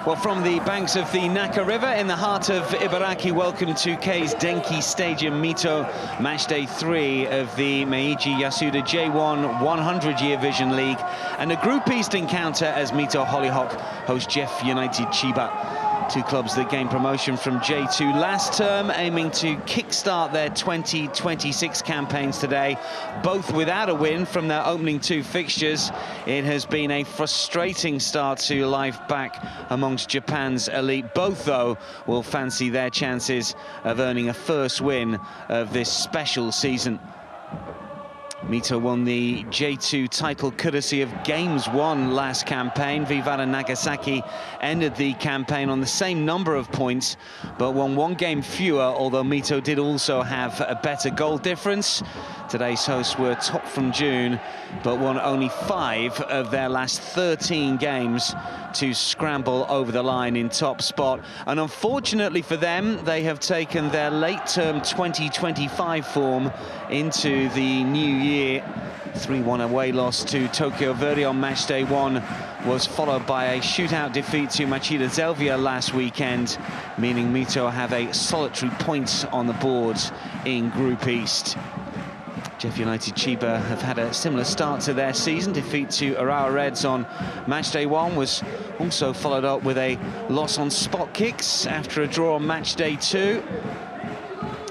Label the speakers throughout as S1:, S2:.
S1: Well, from the banks of the Naka River in the heart of Ibaraki, welcome to Kei's Denki Stadium Mito, match day 3 of the MEIJI Yasuda J1 100-year Vision League, and a Group East encounter as Mito Hollyhock host JEF United Chiba. Two clubs that gained promotion from J2 last term, aiming to kickstart their 2026 campaigns today, both without a win from their opening 2 fixtures. It has been a frustrating start to life back amongst Japan's elite. Both, though, will fancy their chances of earning a first win of this special season. Mito won the J2 title courtesy of games won last campaign. Vivara Nagasaki ended the campaign on the same number of points, but won 1 game fewer, although Mito did also have a better goal difference. Today's hosts were top from June, but won only 5 of their last 13 games to scramble over the line in top spot. And unfortunately for them, they have taken their late-term 2025 form into the new year. 3-1 away loss to Tokyo Verdy on match day 1 was followed by a shootout defeat to Machida Zelvia last weekend, meaning Mito have a solitary point on the board in Group East. JEF United Chiba have had a similar start to their season. Defeat to Urawa Reds on match day 1 was also followed up with a loss on spot kicks after a draw on match day 2.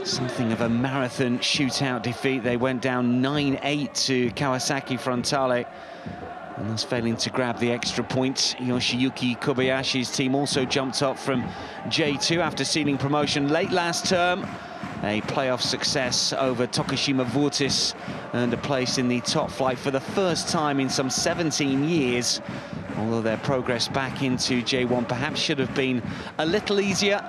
S1: Something of a marathon shootout defeat. They went down 9-8 to Kawasaki Frontale, and thus failing to grab the extra point. Yoshiyuki Kobayashi's team also jumped up from J2 after sealing promotion late last term. A playoff success over Tokushima Vortis earned a place in the top flight for the first time in some 17 years. Although their progress back into J1 perhaps should have been a little easier.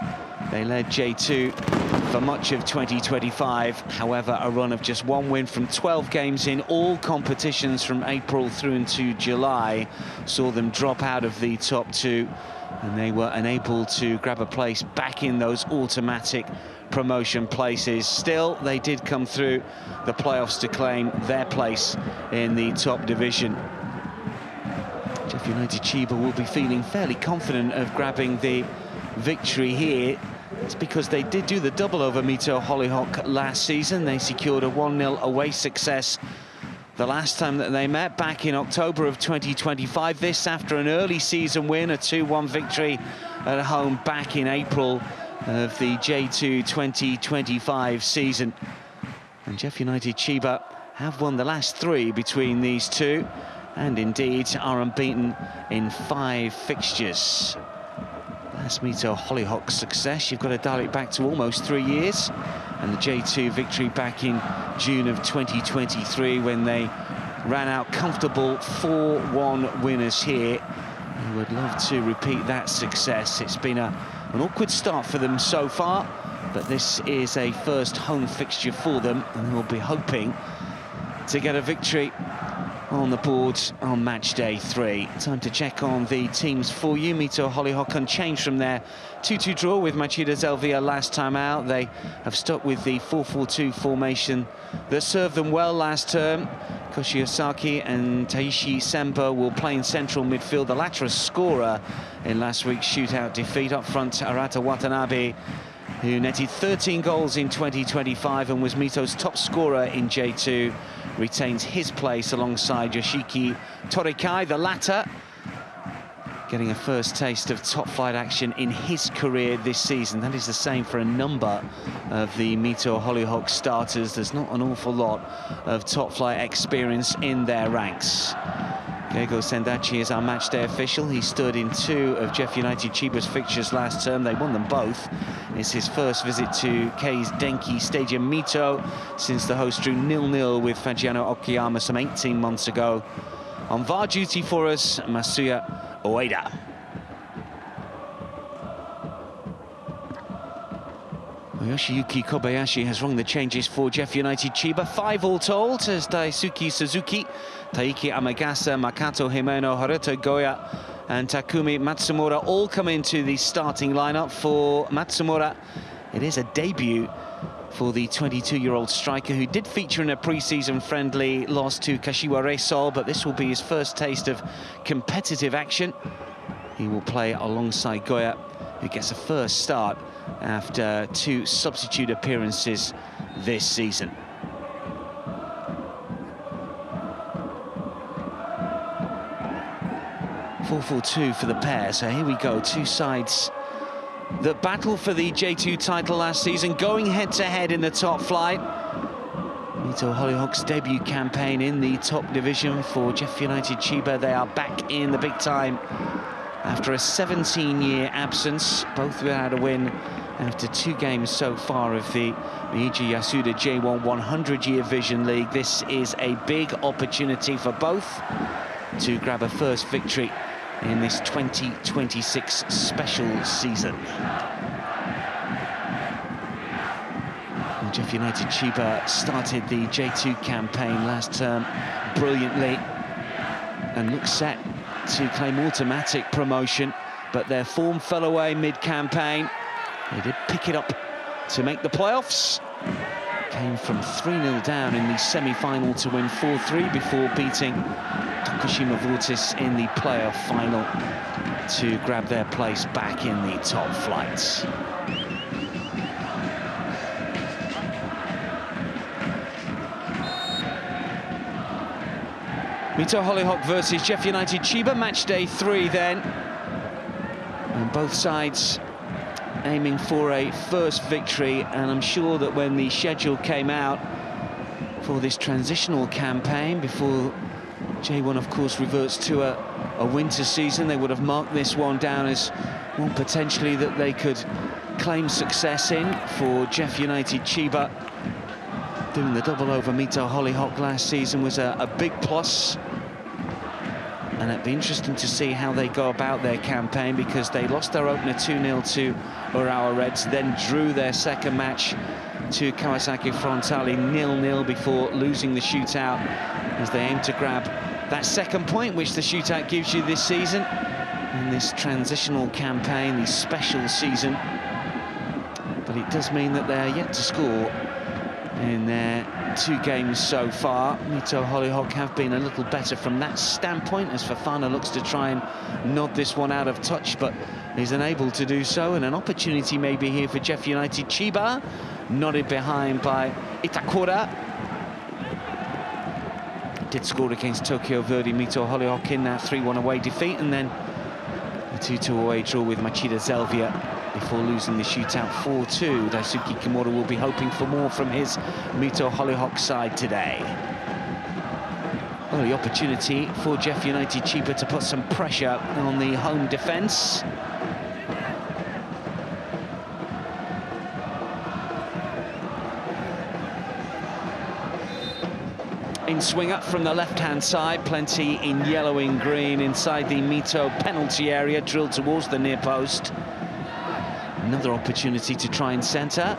S1: They led J2 for much of 2025. However, a run of just 1 win from 12 games in all competitions from April through into July saw them drop out of the top 2, and they were unable to grab a place back in those automatic promotion places. Still, they did come through the playoffs to claim their place in the top division. JEF United Chiba will be feeling fairly confident of grabbing the victory here. It's because they did do the double over Mito Hollyhock last season. They secured a 1-0 away success the last time that they met, back in October of 2025. This after an early season win, a 2-1 victory at home back in April of the J2 2025 season. And JEF United Chiba have won the last 3 between these two, and indeed are unbeaten in 5 fixtures. That's Mito Hollyhock's success. You've got to dial it back to almost 3 years, and the J2 victory back in June of 2023 when they ran out comfortable 4-1 winners here. I would love to repeat that success. It's been an awkward start for them so far, but this is a first home fixture for them, and they'll be hoping to get a victory on the board on match day 3. Time to check on the teams for you. Mito Hollyhock unchanged from their 2-2 draw with Machida Zelvia last time out. They have stuck with the 4-4-2 formation that served them well last term. Koshi Osaki and Taishi Sembo will play in central midfield, the latter a scorer in last week's shootout defeat. Up front, Arata Watanabe, who netted 13 goals in 2025 and was Mito's top scorer in J2, retains his place alongside Yoshiki Torikai, the latter getting a first taste of top-flight action in his career this season. That is the same for a number of the Mito Hollyhock starters. There's not an awful lot of top-flight experience in their ranks. Keigo Sendachi is our matchday official. He stood in 2 of JEF United Chiba's fixtures last term. They won them both. It's his first visit to Kei's Denki Stadium Mito since the host drew 0-0 with Fagiano Okayama some 18 months ago. On VAR duty for us, Masuya Oeda. Yoshiyuki Kobayashi has rung the changes for JEF United Chiba. 5 all told, as Daisuke Suzuki, Taiki Amagasa, Makato Himeno, Haruto Goya and Takumi Matsumura all come into the starting lineup. For Matsumura, it is a debut for the 22-year-old striker, who did feature in a pre-season friendly loss to Kashiwa Reysol, but this will be his first taste of competitive action. He will play alongside Goya, who gets a first start after 2 substitute appearances this season. (4-4-2) for the pair, so here we go, two sides that battled for the J2 title last season, going head-to-head in the top flight. Mito Hollyhock's debut campaign in the top division for JEF United Chiba. They are back in the big time after a 17-year absence, both without a win after 2 games so far of the MEIJI Yasuda J1 100-year Vision League. This is a big opportunity for both to grab a first victory in this 2026 special season. JEF United Chiba started the J2 campaign last term brilliantly and looks set to claim automatic promotion, but their form fell away mid-campaign. They did pick it up to make the playoffs. Came from 3-0 down in the semi-final to win 4-3 before beating Tokushima Vortis in the playoff final to grab their place back in the top flights. Mito Hollyhock versus JEF United Chiba, match day 3 then. And both sides aiming for a first victory, and I'm sure that when the schedule came out for this transitional campaign, before J1 of course reverts to a winter season, they would have marked this one down as one potentially that they could claim success in. For JEF United Chiba, doing the double over Mito Hollyhock last season was a big plus. And it'd be interesting to see how they go about their campaign, because they lost their opener 2-0 to Urawa Reds, then drew their second match to Kawasaki Frontale 0-0 before losing the shootout, as they aim to grab that second point which the shootout gives you this season in this transitional campaign, the special season. But it does mean that they're yet to score in their 2 games so far. Mito Hollyhock have been a little better from that standpoint, as Fafana looks to try and nod this one out of touch, but he's unable to do so. And an opportunity maybe here for JEF United Chiba, nodded behind by Itakura. Did score against Tokyo Verdy Mito Hollyhock in that 3-1 away defeat, and then a 2-2 away draw with Machida Zelvia before losing the shootout 4-2. Daisuke Kimura will be hoping for more from his Mito Hollyhock side today. Well, the opportunity for JEF United Chiba to put some pressure on the home defence. In swing up from the left-hand side, plenty in yellow and green inside the Mito penalty area, drilled towards the near post. Another opportunity to try and centre.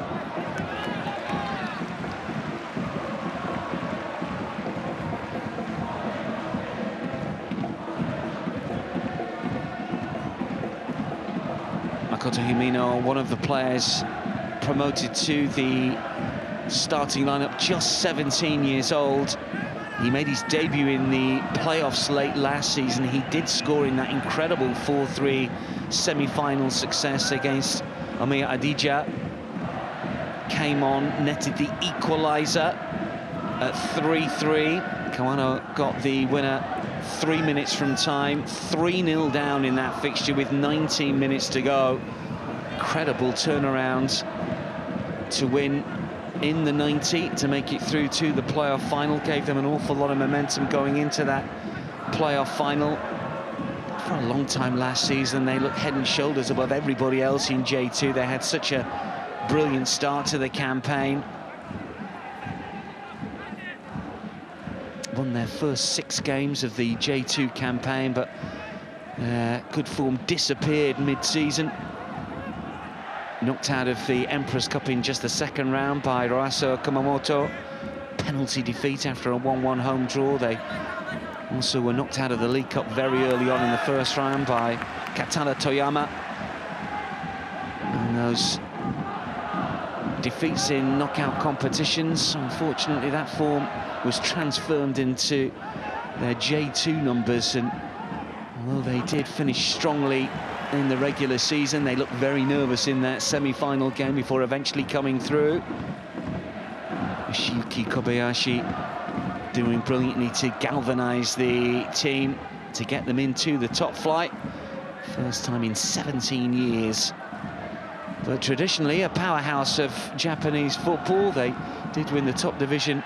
S1: Makoto Himino, one of the players promoted to the starting lineup, just 17 years old. He made his debut in the playoffs late last season. He did score in that incredible 4-3 semi-final success against Omiya Adija. Came on, netted the equalizer at 3-3. Kawano got the winner 3 minutes from time. 3-0 down in that fixture with 19 minutes to go. Incredible turnaround to win in the 90 to make it through to the playoff final. Gave them an awful lot of momentum going into that playoff final. For a long time last season, they looked head and shoulders above everybody else in J2. They had such a brilliant start to the campaign. Won their first 6 games of the J2 campaign, but good form disappeared mid-season. Knocked out of the Emperor's Cup in just the second round by Roaso Kumamoto. Penalty defeat after a 1-1 home draw. They also were knocked out of the League Cup very early on in the first round by Katana Toyama. And those defeats in knockout competitions, unfortunately that form was transformed into their J2 numbers, and Although they did finish strongly in the regular season, they looked very nervous in that semi-final game before eventually coming through. Yoshiyuki Kobayashi doing brilliantly to galvanize the team to get them into the top flight. First time in 17 years. But traditionally a powerhouse of Japanese football. They did win the top division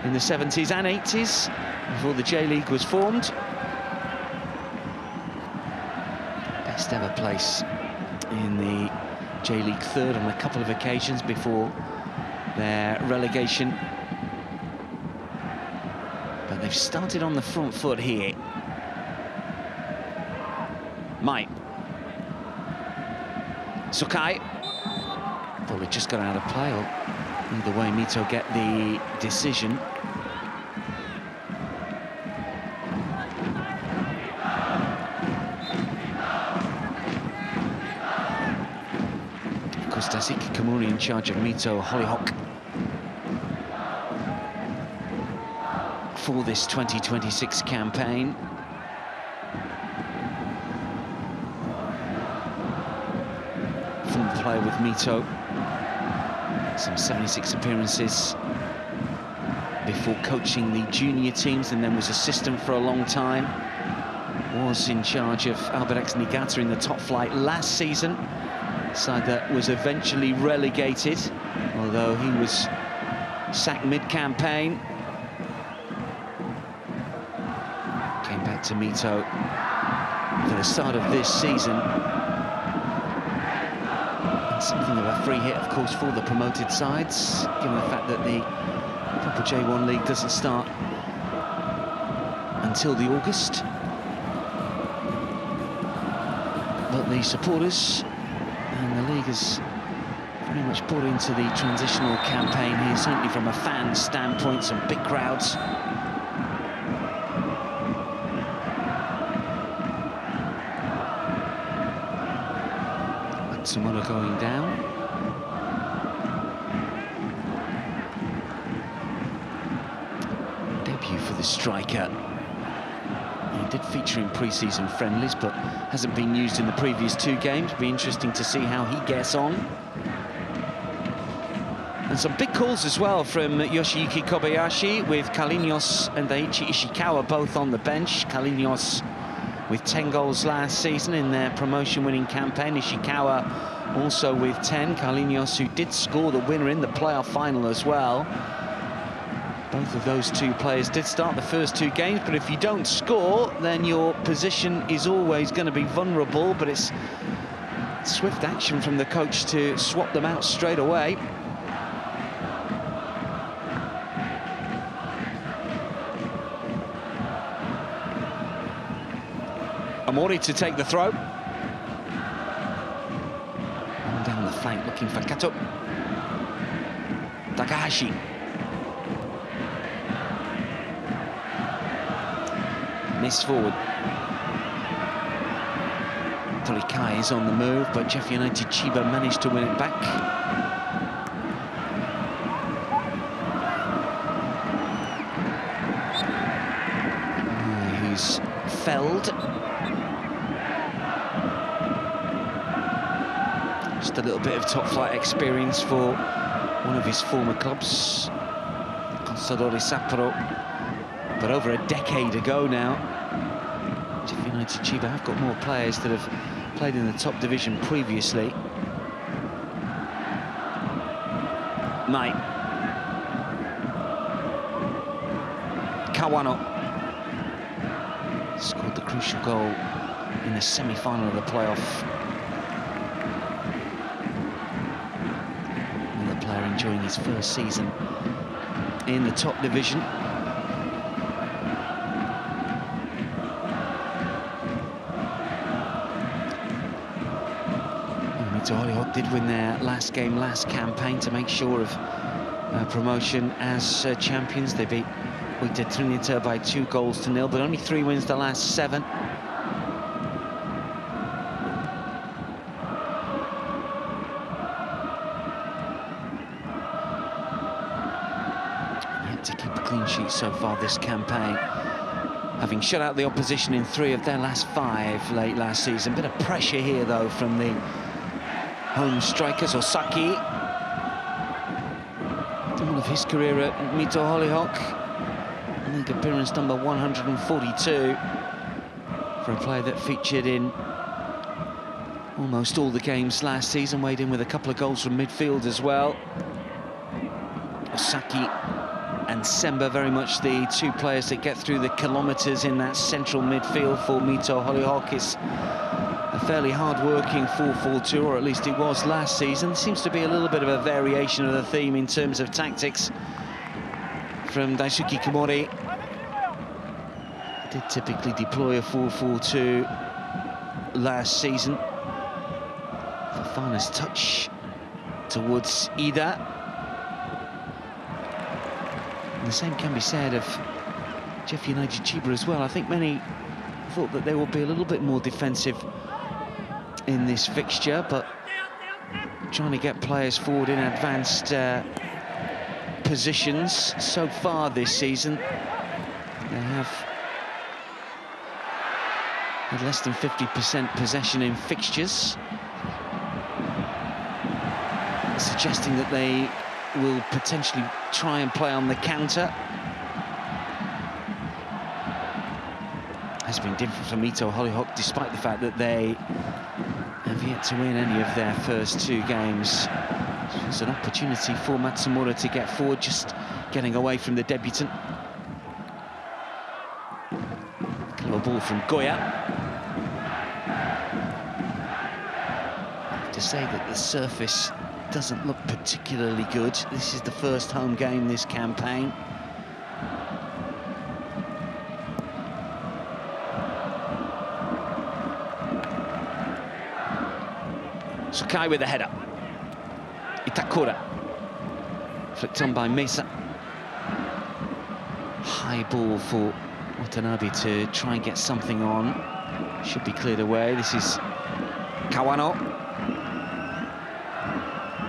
S1: in the 70s and 80s before the J-League was formed. Best ever place in the J-League third on a couple of occasions before their relegation. But they've started on the front foot here. Mai. Tsukui. Ball had just got out of play. Either way, Mito get the decision. Of course, Daisuke Komori in charge of Mito Hollyhock for this 2026 campaign. Former player with Mito, some 76 appearances before coaching the junior teams, and then was assistant for a long time. Was in charge of Albirex Niigata in the top flight last season, side that was eventually relegated, although he was sacked mid-campaign. Came back to Mito for the start of this season. And something of a free hit, of course, for the promoted sides, given the fact that the proper J1 league doesn't start until the August. But the supporters and the league has very much bought into the transitional campaign here, certainly from a fan standpoint, some big crowds. Matsumoto going down. Debut for the striker. He did feature in pre-season friendlies, but hasn't been used in the previous two games. Be interesting to see how he gets on. And some big calls as well from Yoshiyuki Kobayashi, with Kalinios and Daiichi Ishikawa both on the bench. Kalinios with 10 goals last season in their promotion-winning campaign. Ishikawa also with 10. Kalinios, who did score the winner in the playoff final as well. Both of those two players did start the first two games, but if you don't score, then your position is always going to be vulnerable. But it's swift action from the coach to swap them out straight away. Amori to take the throw. And down the flank looking for Kato. Takahashi. Miss forward. Torikai is on the move, but JEF United Chiba managed to win it back. Who's felled. Just a little bit of top flight experience for one of his former clubs, Consadole Sapporo. But over a decade ago now, JEF United Chiba have got more players that have played in the top division previously. Mai. Kawano scored the crucial goal in the semi-final of the playoff. Another player enjoying his first season in the top division. Mito Hollyhock did win their last game, last campaign, to make sure of promotion as champions. They beat Oita Trinita by 2-0, but only 3 wins the last 7. Yet to keep a clean sheet so far this campaign. having shut out the opposition in 3 of their last 5 late last season. Bit of pressure here, though, from the home strikers. Osaki, all of his career at Mito Hollyhock. League appearance number 142 for a player that featured in almost all the games last season, weighed in with a couple of goals from midfield as well. Osaki and Semba, very much the 2 players that get through the kilometres in that central midfield for Mito Hollyhock. It's a fairly hard-working 4-4-2, or at least it was last season. Seems to be a little bit of a variation of the theme in terms of tactics from Daisuke Komori. Did typically deploy a 4-4-2 last season. Fafana's touch towards Ida. And the same can be said of JEF United Chiba as well. I think many thought that they would be a little bit more defensive in this fixture, but trying to get players forward in advanced positions. So far this season, they have had less than 50% possession in fixtures, suggesting that they will potentially try and play on the counter. Has been different for Mito Hollyhock, despite the fact that they have yet to win any of their first 2 games. So it's an opportunity for Matsumura to get forward, just getting away from the debutant. Clever ball from Goya. To say that the surface doesn't look particularly good. This is the first home game this campaign. Tsukui with the header. Itakura. Flicked on by Mesa. High ball for Watanabe to try and get something on. Should be cleared away. This is Kawano.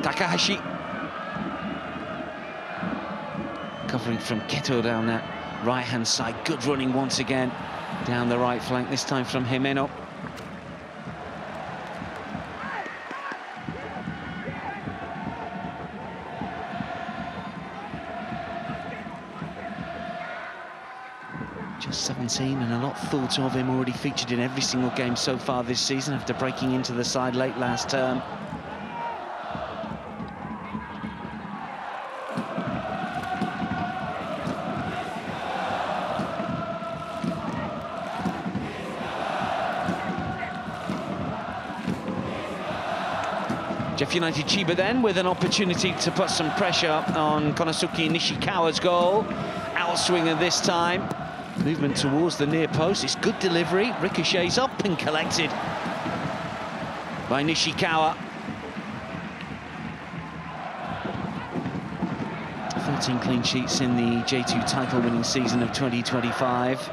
S1: Takahashi. Covering from Keto down that right-hand side. Good running once again down the right flank, this time from Himeno. Just 17 and a lot thought of him, already featured in every single game so far this season after breaking into the side late last term. JEF United Chiba then with an opportunity to put some pressure on Konosuke Nishikawa's goal. Outswinger this time. Movement towards the near post. It's good delivery. Ricochets up and collected by Nishikawa. 13 clean sheets in the J2 title winning season of 2025.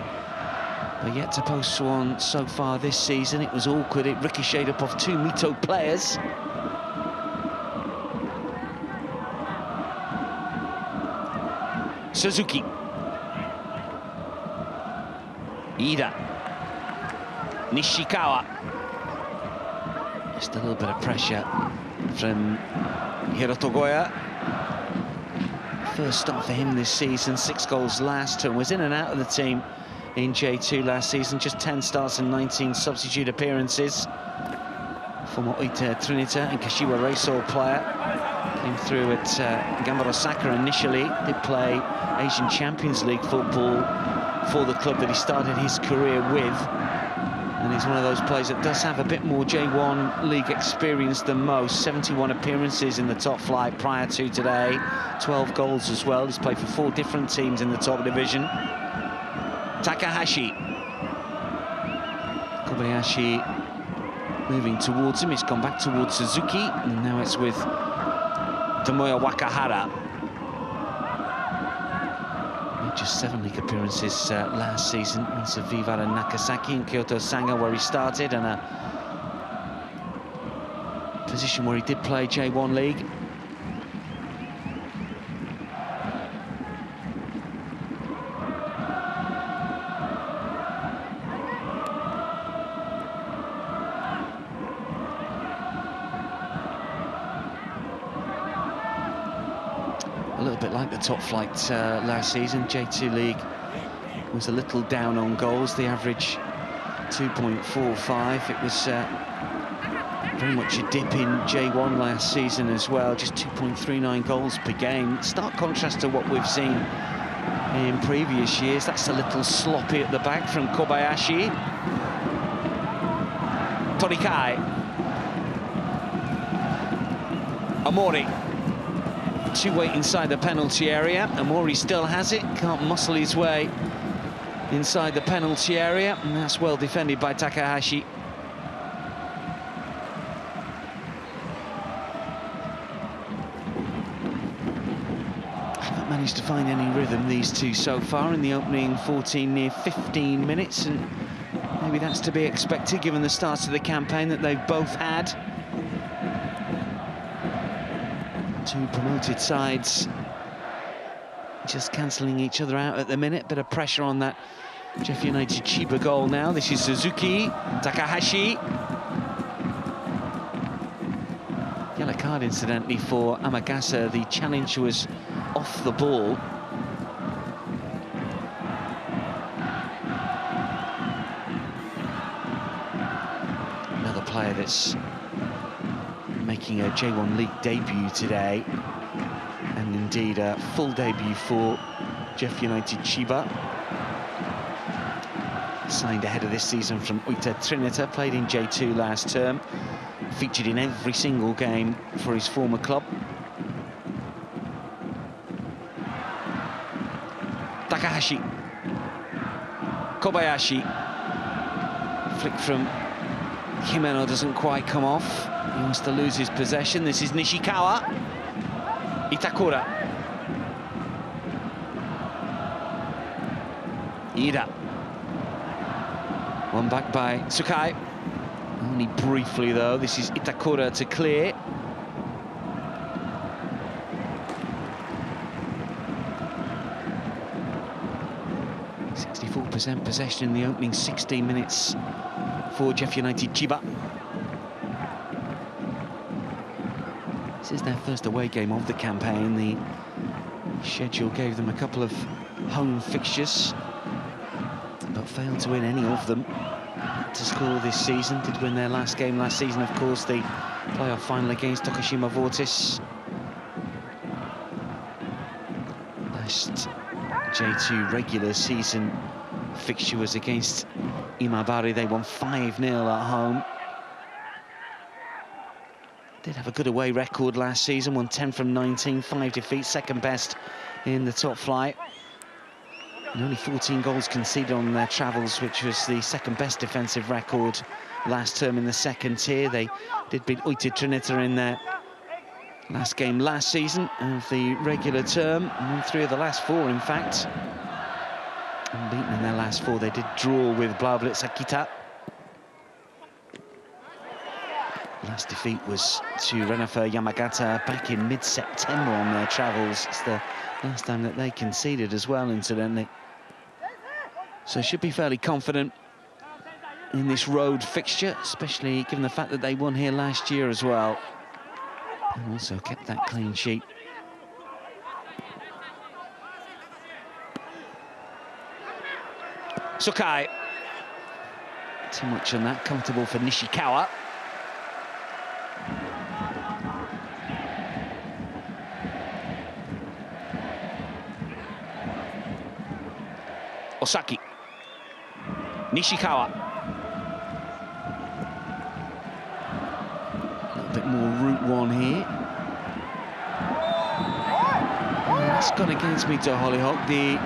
S1: But yet to post one so far this season. It was awkward. It ricocheted up off 2 Mito players. Suzuki. Ida. Nishikawa. Just a little bit of pressure from Hiroto Goya. First start for him this season, 6 goals last term. Was in and out of the team in J2 last season, just 10 starts and 19 substitute appearances. Former Oita Trinita and Kashiwa Reysol player. Came through at Gambaro Osaka initially, did play Asian Champions League football for the club that he started his career with. And he's one of those players that does have a bit more J1 league experience than most. 71 appearances in the top flight prior to today. 12 goals as well. He's played for 4 different teams in the top division. Takahashi. Kobayashi moving towards him. It's gone back towards Suzuki. And now it's with Tomoya Wakahara. Just 7 league appearances last season. Once of Vivara Nakasaki in Kyoto Sanga, where he started, and a position where he did play J1 league. A little bit like the top flight last season. J2 League was a little down on goals. The average 2.45. It was very much a dip in J1 last season as well, just 2.39 goals per game. Stark contrast to what we've seen in previous years. That's a little sloppy at the back from Kobayashi. Torikai. Amori. Two-way inside the penalty area. Amori still has it, can't muscle his way inside the penalty area, and that's well defended by Takahashi. Haven't managed to find any rhythm, these two, so far in the opening 14, near 15 minutes, and maybe that's to be expected given the start of the campaign that they've both had. Two promoted sides just cancelling each other out at the minute. Bit of pressure on that JEF United Chiba goal now. This is Suzuki, Takahashi. Yellow card, incidentally, for Amagasa. The challenge was off the ball. Another player that's making a J1 League debut today, and indeed a full debut for JEF United Chiba. Signed ahead of this season from Oita Trinita, played in J2 last term, featured in every single game for his former club. Takahashi. Kobayashi. Flick from Himeno doesn't quite come off. He wants to lose his possession. This is Nishikawa. Itakura. Ida. One back by Tsukui. Only briefly, though. This is Itakura to clear. %, possession in the opening 16 minutes for JEF United Chiba. This is their first away game of the campaign. The schedule gave them a couple of home fixtures, but failed to win any of them to score this season. Did win their last game last season, of course, the playoff final against Tokushima Vortis. Last J2 regular season fixture was against Imabari. They won 5-0 at home. Did have a good away record last season, won 10 from 19, 5 defeats, second best in the top flight. And only 14 goals conceded on their travels, which was the second best defensive record last term in the second tier. They did beat Oita Trinita in their last game last season of the regular term, and won 3 of the last 4, in fact. Unbeaten in their last 4. They did draw with Blaublitz Akita. Last defeat was to Renafer Yamagata back in mid-September on their travels. It's the last time that they conceded as well, incidentally. So should be fairly confident in this road fixture, especially given the fact that they won here last year as well, and also kept that clean sheet. Tsukui. Too much on that, comfortable for Nishikawa. Osaki. Nishikawa. A little bit more route one here. It's gone against Mito Hollyhock. The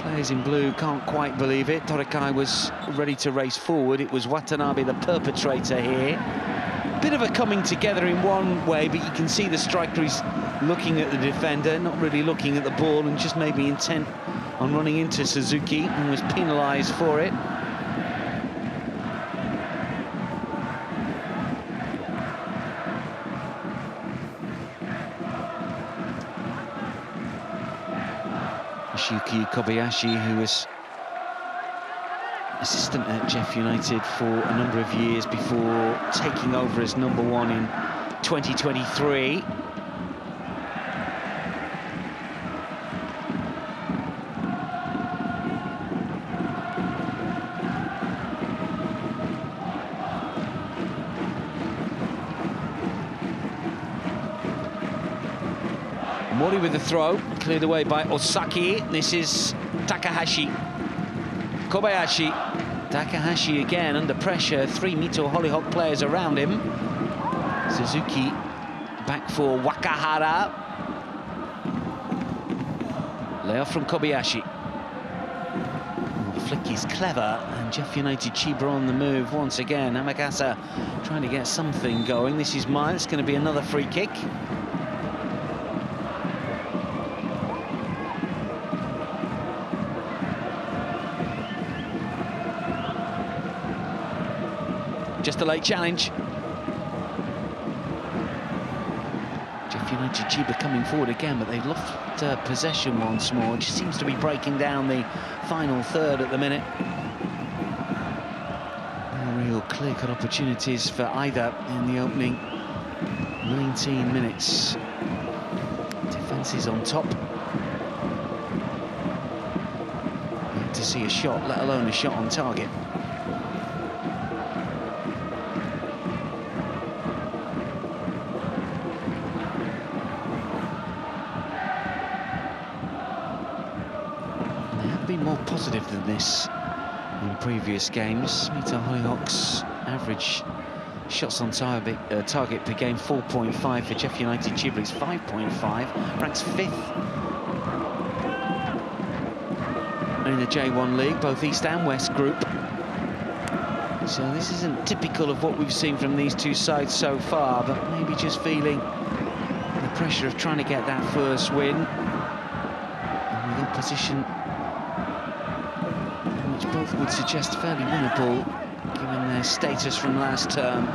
S1: players in blue can't quite believe it. Torikai was ready to race forward. It was Watanabe, the perpetrator here. Bit of a coming together in one way, but you can see the striker is looking at the defender, not really looking at the ball, and just maybe intent on running into Suzuki, and was penalised for it. Shuki Kobayashi, who was assistant at JEF United for a number of years before taking over as #1 in 2023. Mori with the throw, cleared away by Osaki. This is Takahashi. Kobayashi. Takahashi again under pressure. 3 Mito Hollyhock players around him. Suzuki back for Wakahara. Layoff from Kobayashi. The flick is clever, and JEF United Chiba on the move once again. Hamagasa trying to get something going. This is mine. It's going to be another free kick. Just a late challenge. JEF United Chiba coming forward again, but they've lost possession once more. It just seems to be breaking down the final third at the minute. No real clear-cut opportunities for either in the opening 19 minutes. Defence is on top. Yet to see a shot, let alone a shot on target. Been more positive than this in previous games. Mito Hollyhock's average shots on target per game 4.5 for JEF United Chiba. It's 5.5, ranks 5th in the J1 League, both East and West group. So this isn't typical of what we've seen from these two sides so far, but maybe just feeling the pressure of trying to get that first win. And with opposition, which both would suggest fairly winnable, given their status from last term.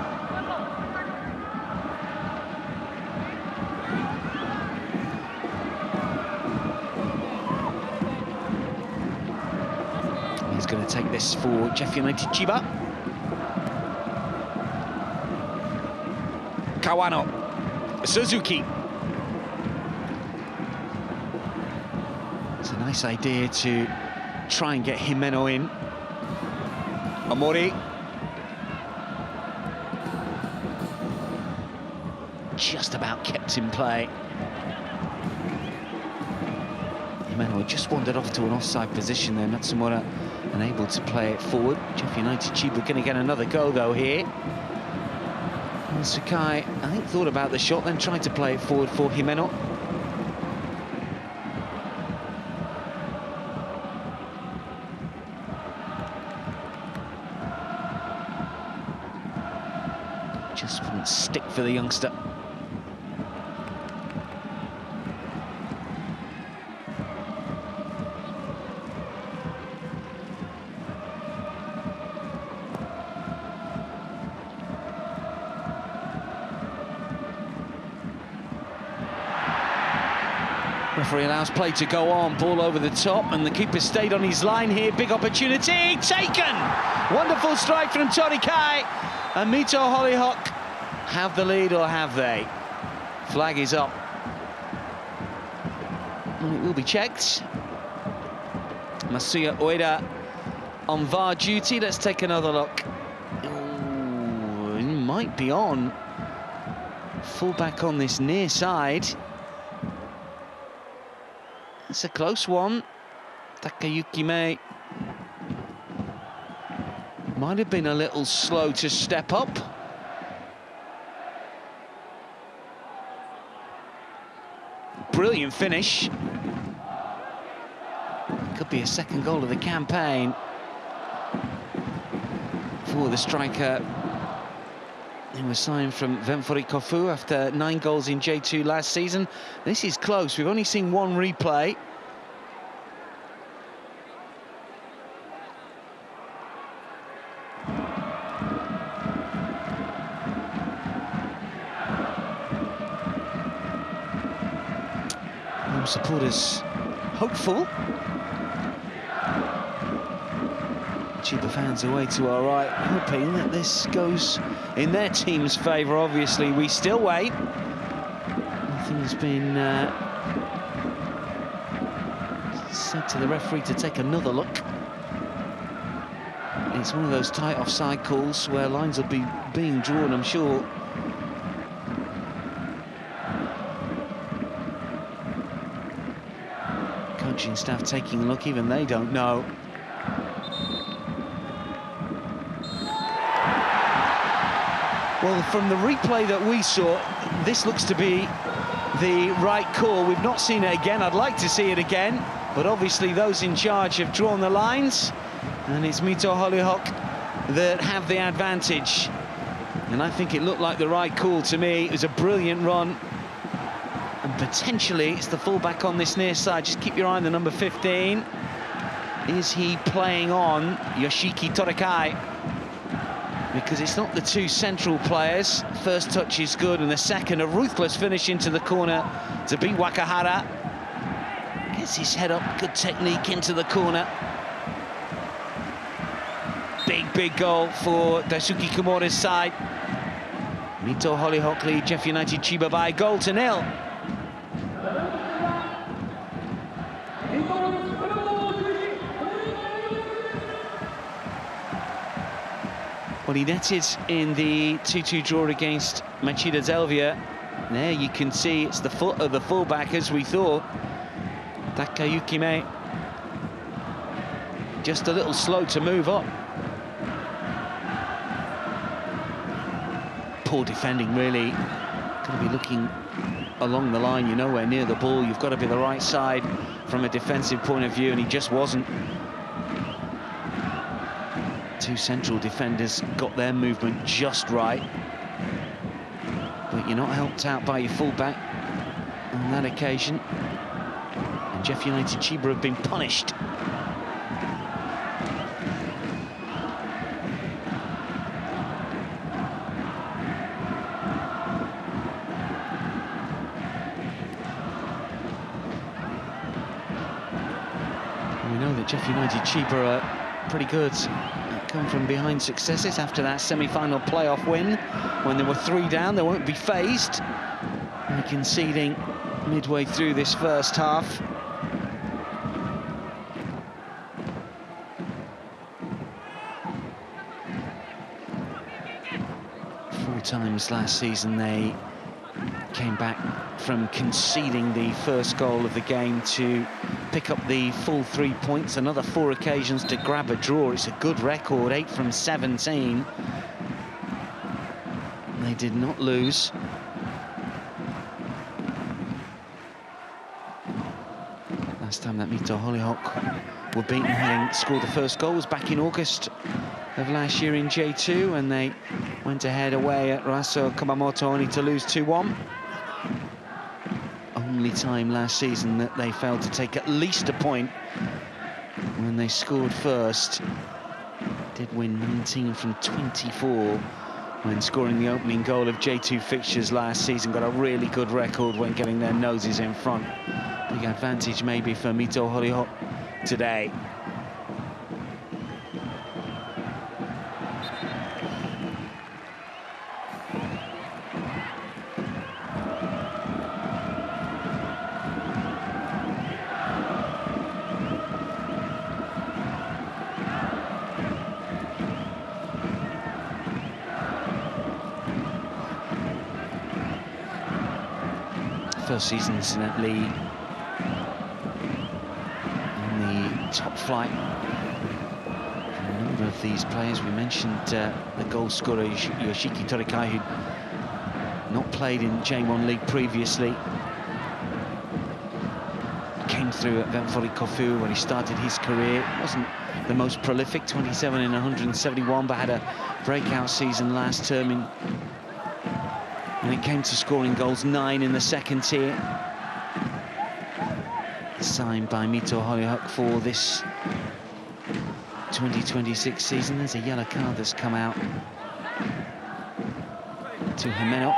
S1: He's going to take this for JEF United Chiba. Kawano, Suzuki. It's a nice idea to try and get Himeno in. Amori. Just about kept in play. Himeno just wandered off to an offside position there. Matsumura unable to play it forward. JEF United Chiba going to get another go though here. And Tsukui, I think, thought about the shot, then tried to play it forward for Himeno. Just wouldn't stick for the youngster. Referee allows play to go on, ball over the top, and the keeper stayed on his line here. Big opportunity, taken! Wonderful strike from Torikai, and Mito Hollyhock have the lead, or have they? Flag is up. And it will be checked. Masuya Oida on VAR duty. Let's take another look. Ooh, it might be on. Fullback on this near side. It's a close one. Takayuki Mei might have been a little slow to step up. Brilliant finish. Could be a second goal of the campaign for the striker. He was signed from Ventfori Kofu after 9 goals in J2 last season. This is close. We've only seen one replay. Home supporters hopeful. Chiba fans away to our right, hoping that this goes in their team's favour. Obviously, we still wait. Nothing has been said to the referee to take another look. It's one of those tight offside calls where lines will be being drawn, I'm sure. Coaching staff taking a look, even they don't know. Well, from the replay that we saw, this looks to be the right call. We've not seen it again. I'd like to see it again, but obviously those in charge have drawn the lines, and it's Mito Hollyhock that have the advantage. And I think it looked like the right call to me. It was a brilliant run. And potentially it's the fullback on this near side. Just keep your eye on the number 15. Is he playing on Yoshiki Torikai? Because it's not the two central players. First touch is good, and the second, a ruthless finish into the corner to beat Wakahara. Gets his head up, good technique into the corner. Big goal for Daisuke Kimura's side. Mito Hollyhock lead JEF United Chiba by 1-0. Well, he netted in the 2-2 draw against Machida Zelvia. There you can see it's the foot of the fullback, as we thought. Takayuki Mei just a little slow to move up. Poor defending, really. Got to be looking along the line. You're nowhere near the ball. You've got to be the right side from a defensive point of view, and he just wasn't. Two central defenders got their movement just right, but you're not helped out by your fullback on that occasion. And JEF United Chiba have been punished. And we know that JEF United Chiba are pretty good. Come from behind successes after that semi-final playoff win. When they were 3 down, they won't be phased by conceding midway through this first half. 4 times last season they came back from conceding the first goal of the game to pick up the full 3 points. Another 4 occasions to grab a draw. It's a good record, 8 from 17. They did not lose. Last time that Mito Hollyhock were beaten, having scored the first goal, was back in August of last year in J2, and they went ahead away at Raso Kumamoto only to lose 2-1. Only time last season that they failed to take at least a point when they scored first. Did win 19 from 24 when scoring the opening goal of J2 fixtures last season. Got a really good record when getting their noses in front. Big advantage maybe for Mito Hollyhock today. First season, incidentally, in the top flight. A number of these players, we mentioned the goal scorer Yoshiki Torikai, who'd not played in J1 League previously. Came through at Ventfori Kofu when he started his career. Wasn't the most prolific, 27 in 171, but had a breakout season last term when it came to scoring goals, 9 in the second tier. Signed by Mito Hollyhock for this 2026 season. There's a yellow card that's come out to Himeno.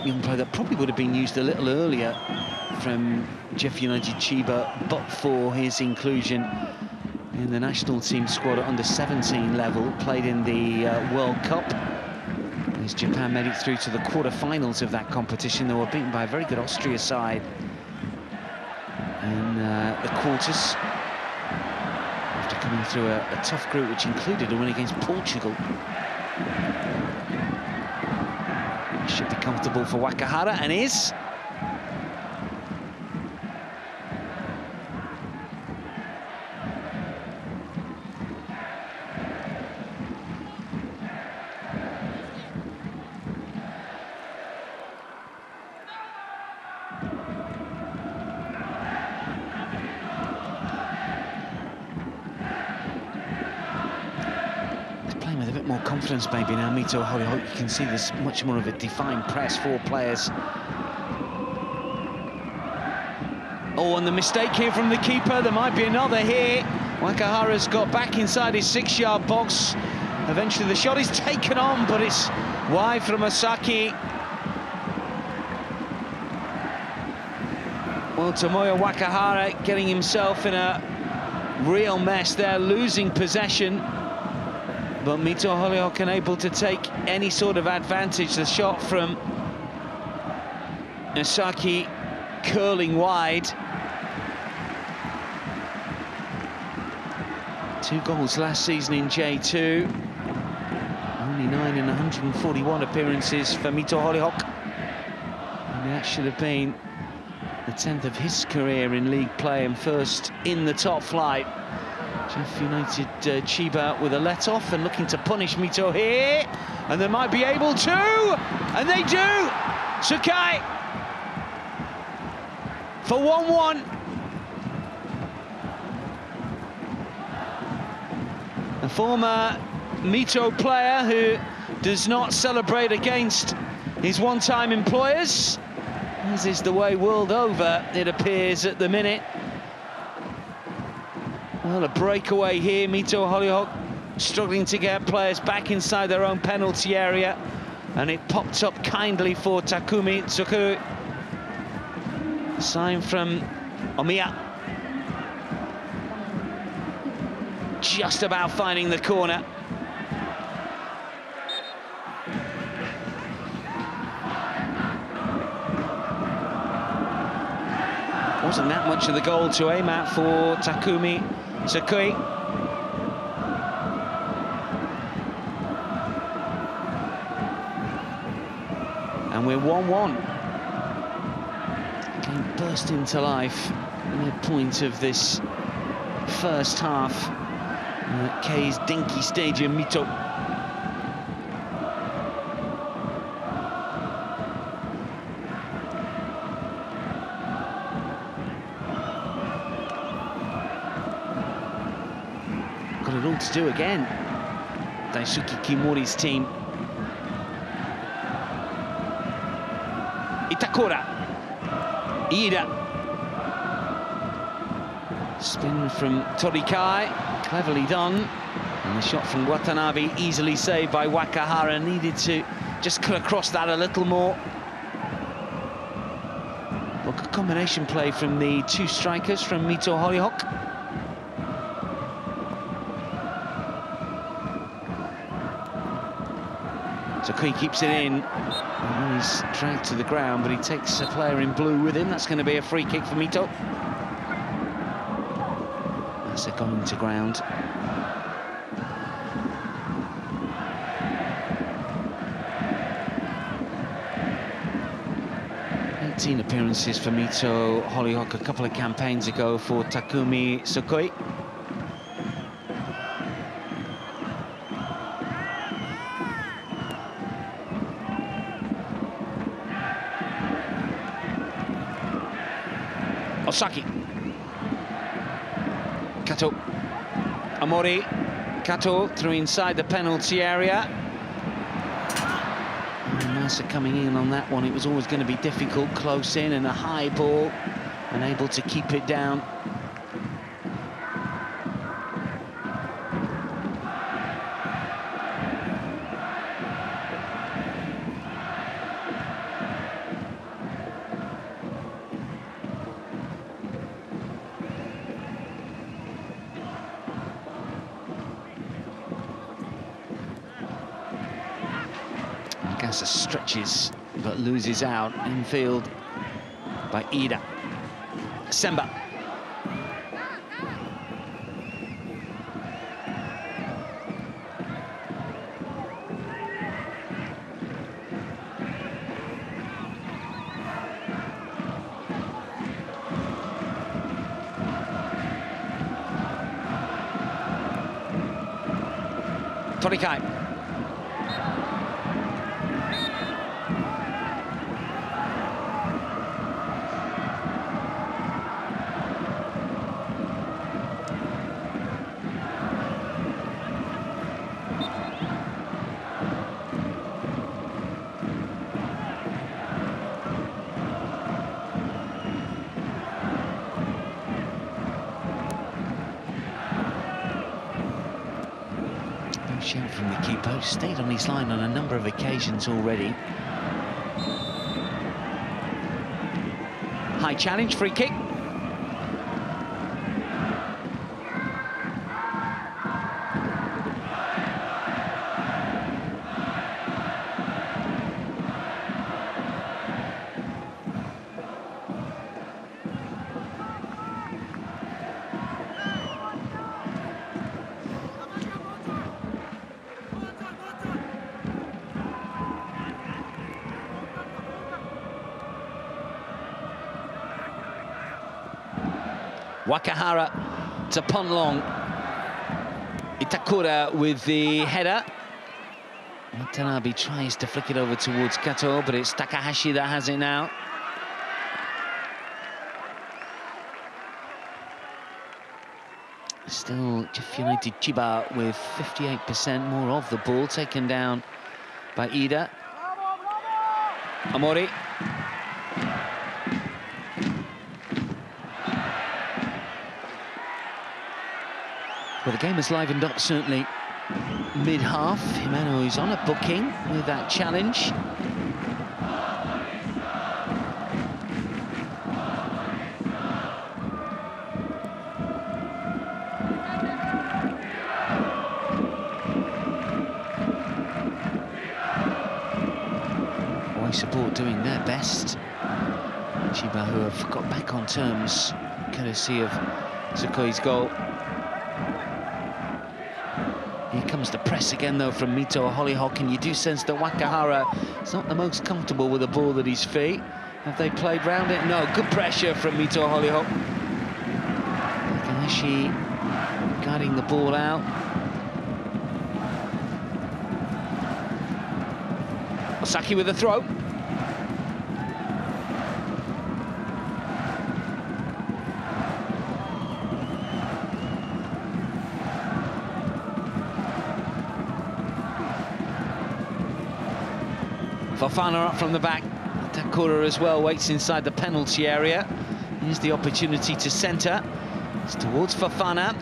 S1: Young player that probably would have been used a little earlier from JEF United Chiba, but for his inclusion in the national team squad at under-17 level. Played in the World Cup as Japan made it through to the quarter-finals of that competition. They were beaten by a very good Austria side in the quarters, after coming through a tough group which included a win against Portugal. Should be comfortable for Wakahara, and is. More confidence maybe now, Mito Hollyhock. You can see there's much more of a defined press, 4 players. Oh, and the mistake here from the keeper. There might be another here. Wakahara's got back inside his 6-yard box. Eventually the shot is taken on, but it's wide from Osaki. Well, Tomoya Wakahara getting himself in a real mess there, losing possession. But Mito Hollyhock unable to take any sort of advantage. The shot from Osaki curling wide. 2 goals last season in J2. Only 9 in 141 appearances for Mito Hollyhock. And that should have been the 10th of his career in league play and first in the top flight. JEF United Chiba with a let-off and looking to punish Mito here. And they might be able to, and they do! Tsukui for 1-1. A former Mito player who does not celebrate against his one-time employers, as is the way world over, it appears at the minute. Well, a breakaway here, Mito Hollyhock struggling to get players back inside their own penalty area, and it popped up kindly for Takumi Tsukui. Sign from Omiya. Just about finding the corner. Wasn't that much of the goal to aim at for Takumi Tsukui. And we're 1-1. Game burst into life at the point of this first half at K's denki Stadium Mito. Got it all to do again, Daisuke Kimori's team. Itakura, Iida. Spin from Torikai, cleverly done. And the shot from Watanabe, easily saved by Wakahara. Needed to just cut across that a little more. Well, good combination play from the 2 strikers from Mito Hollyhock. Tsukui keeps it in. And he's dragged to the ground, but he takes a player in blue with him. That's going to be a free kick for Mito. That's a going to ground. Appearances for Mito Hollyhock a couple of campaigns ago for Takumi Tsukui. Osaki. Kato. Amori. Kato through inside the penalty area. Masa coming in on that one. It was always going to be difficult, close in, and a high ball, and able to keep it down. Stretches but loses out infield by Iida. Semba. Torikai. Shout from the key post, stayed on his line on a number of occasions already. High challenge, free kick. Wakahara to punt long. Itakura with the header. Watanabe tries to flick it over towards Kato, but it's Takahashi that has it now. Still JEF United Chiba with 58% more of the ball, taken down by Ida. Amori. Well, the game has livened up, certainly, mid-half. Himeno is on a booking with that challenge. Always support doing their best. Chiba, who have got back on terms, courtesy of Tsukui's goal. Here comes the press again, though, from Mito Hollyhock, and you do sense that Wakahara is not the most comfortable with the ball at his feet. Have they played round it? No, good pressure from Mito Hollyhock. Takahashi guiding the ball out. Osaki with the throw. Fofana up from the back. Takura as well waits inside the penalty area. Here's the opportunity to centre. It's towards Fofana.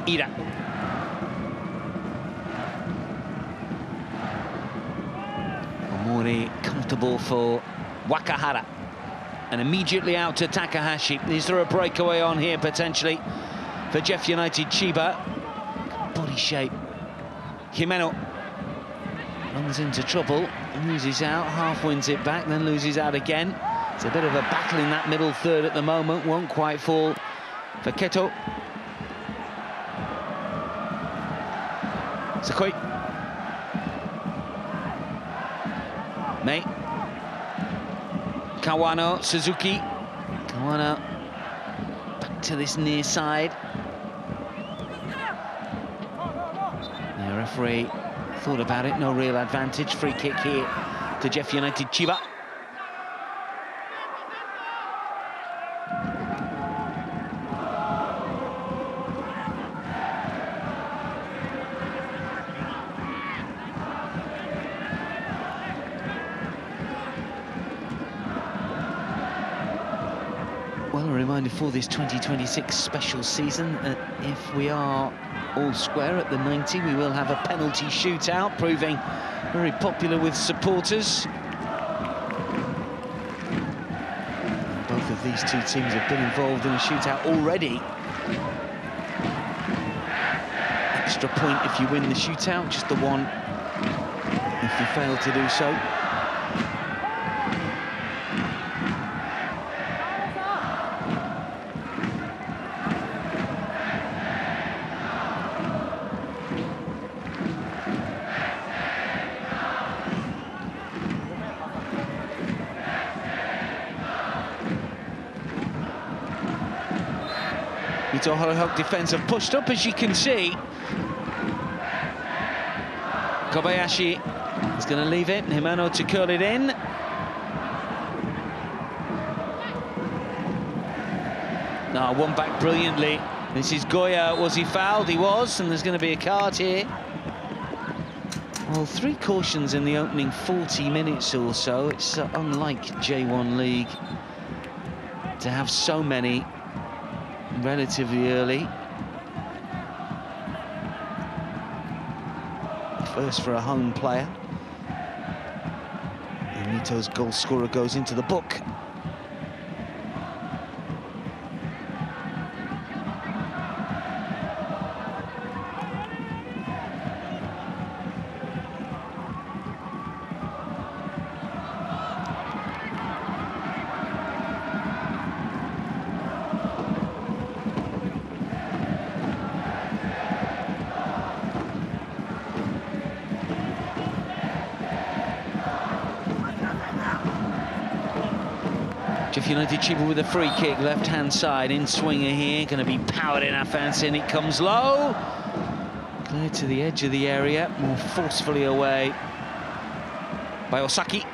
S1: Ida. Omori comfortable for Wakahara. And immediately out to Takahashi. Is there a breakaway on here potentially for JEF United Chiba? Body shape. Himeno runs into trouble, loses out, half wins it back, then loses out again. It's a bit of a battle in that middle third at the moment, won't quite fall for Keto. Tsukui. Mei. Kawano, Suzuki. Kawano back to this near side. The referee thought about it, no real advantage. Free kick here to JEF United Chiba. Well, a reminder for this 2026 special season that if we are all square at the 90, we will have a penalty shootout, proving very popular with supporters. Both of these two teams have been involved in a shootout already. Extra point if you win the shootout, just the one if you fail to do so. Mito Hollyhock defence have pushed up, as you can see. Kobayashi is going to leave it. Himeno to curl it in. No, won back brilliantly. This is Goya. Was he fouled? He was, and there's going to be a card here. Well, 3 cautions in the opening 40 minutes or so. It's unlike J1 League to have so many relatively early. First for a home player. And Mito's goal scorer goes into the book. JEF United Chiba with a free kick, left-hand side, in-swinger here, going to be powered in offense, and it comes low. Clear to the edge of the area, more forcefully away by Osaki.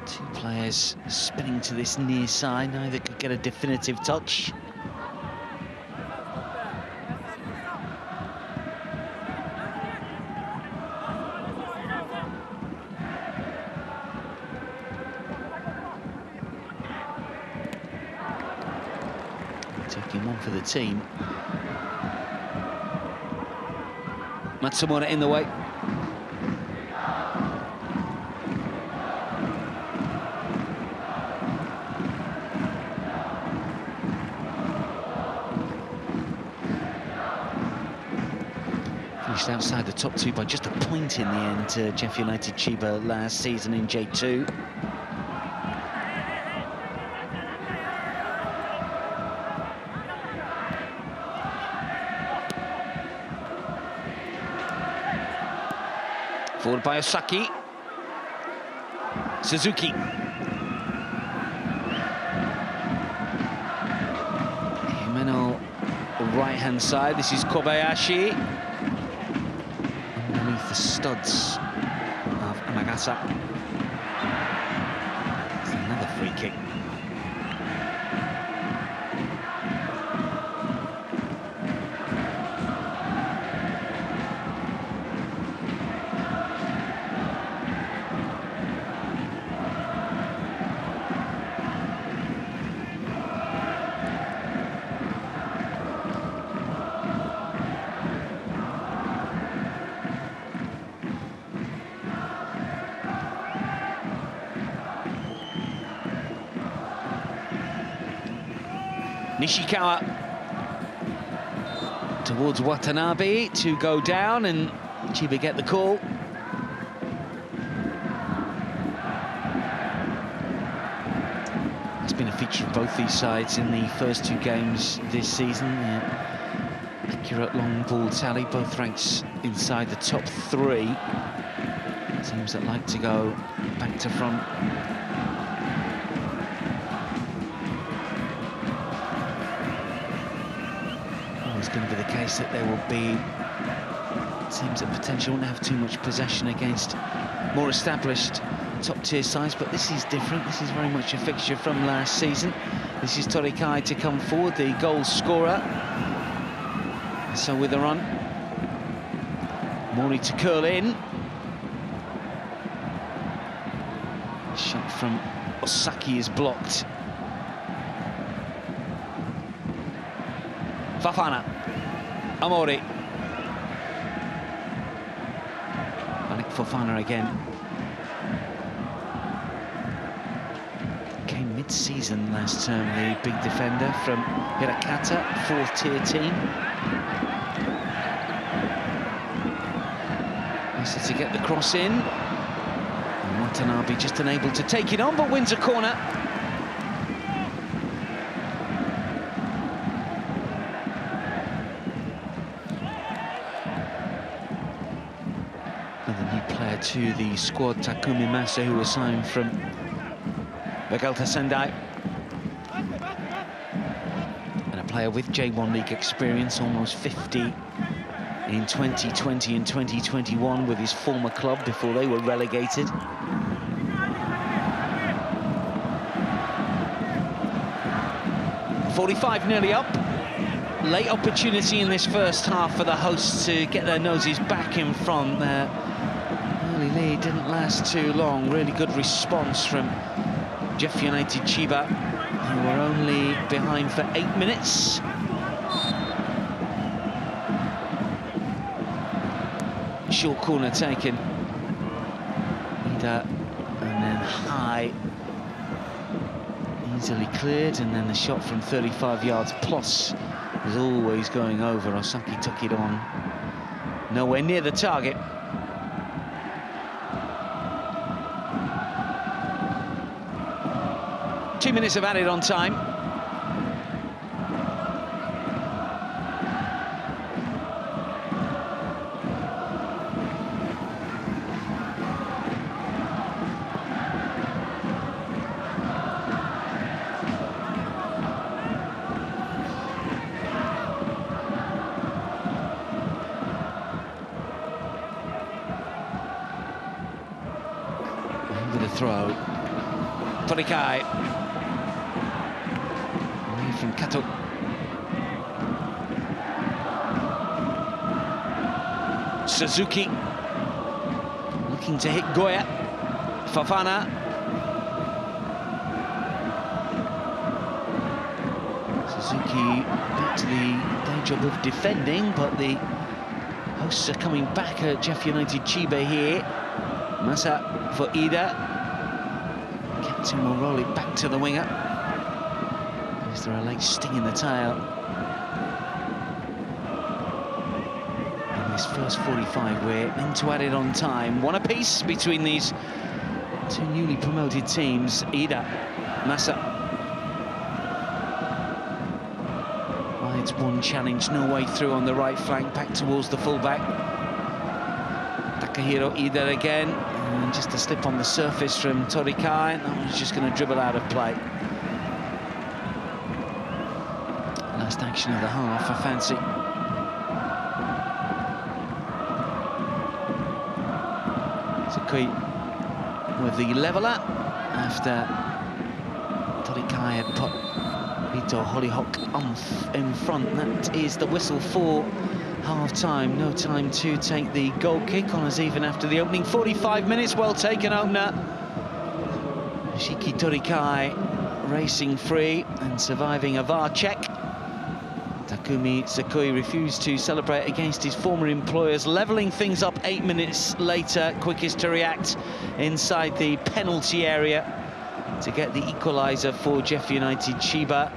S1: Two players spinning to this near side, neither could get a definitive touch. Taking one for the team. Matsumura in the way. Finished outside the top 2 by just a point in the end. JEF United Chiba last season in J2. Forward by Osaki. Suzuki. Himeno, right-hand side. This is Kobayashi. Underneath the studs of Nagasa. It's another free kick. Nishikawa towards Watanabe to go down, and Chiba get the call. It's been a feature of both these sides in the first 2 games this season. Accurate long ball tally, both ranks inside the top 3. Teams that like to go back to front. Going to be the case that there will be teams that potentially won't have too much possession against more established top-tier sides, but this is different. This is very much a fixture from last season. This is Torikai to come forward, the goal scorer. So with a run, Mori to curl in. Shot from Osaki is blocked. Fafana. Amori. Back Fofana again. Came mid-season last term, the big defender from Hirakata, 4th-tier team. Nice to get the cross in. And Watanabe just unable to take it on, but wins a corner. Another new player to the squad, Takumi Masa, who was signed from Vegalta Sendai. And a player with J1 League experience, almost 50 in 2020 and 2021 with his former club before they were relegated. .45 nearly up. Late opportunity in this first half for the hosts to get their noses back in front. Their early lead didn't last too long. Really good response from JEF United Chiba, who were only behind for 8 minutes. Short corner taken. Ida, and then high. Easily cleared, and then the shot from 35 yards plus is always going over. Osaki took it on. Nowhere near the target. Two minutes of added on time. With a throw. Torikai. Away from Kato. Suzuki. Looking to hit Goya. Fafana. Suzuki back to the day job of defending, but the hosts are coming back at JEF United Chiba here. Masa for Ida. Captain will roll it back to the winger. Is there a late sting in the tail? In this first 45, we're into added on time. One apiece between these two newly promoted teams. Ida, Masa. Rides one challenge, no way through on the right flank, back towards the fullback. Takahiro Ida again, and just a slip on the surface from Torikai. That one's just going to dribble out of play. Last action of the half, I fancy. Tsukui with the leveller after Torikai had put Mito Hollyhock in front. That is the whistle for half-time. No time to take the goal kick on us even after the opening 45 minutes. Well taken opener. Shiki Torikai racing free and surviving a VAR check. Takumi Tsukui refused to celebrate against his former employers, levelling things up 8 minutes later. Quickest to react inside the penalty area to get the equaliser for JEF United Chiba.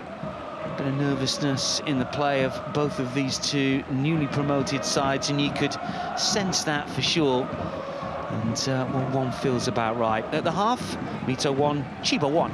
S1: Bit of nervousness in the play of both of these two newly promoted sides, and you could sense that for sure. And well, one feels about right. At the half, Mito 1, Chiba 1.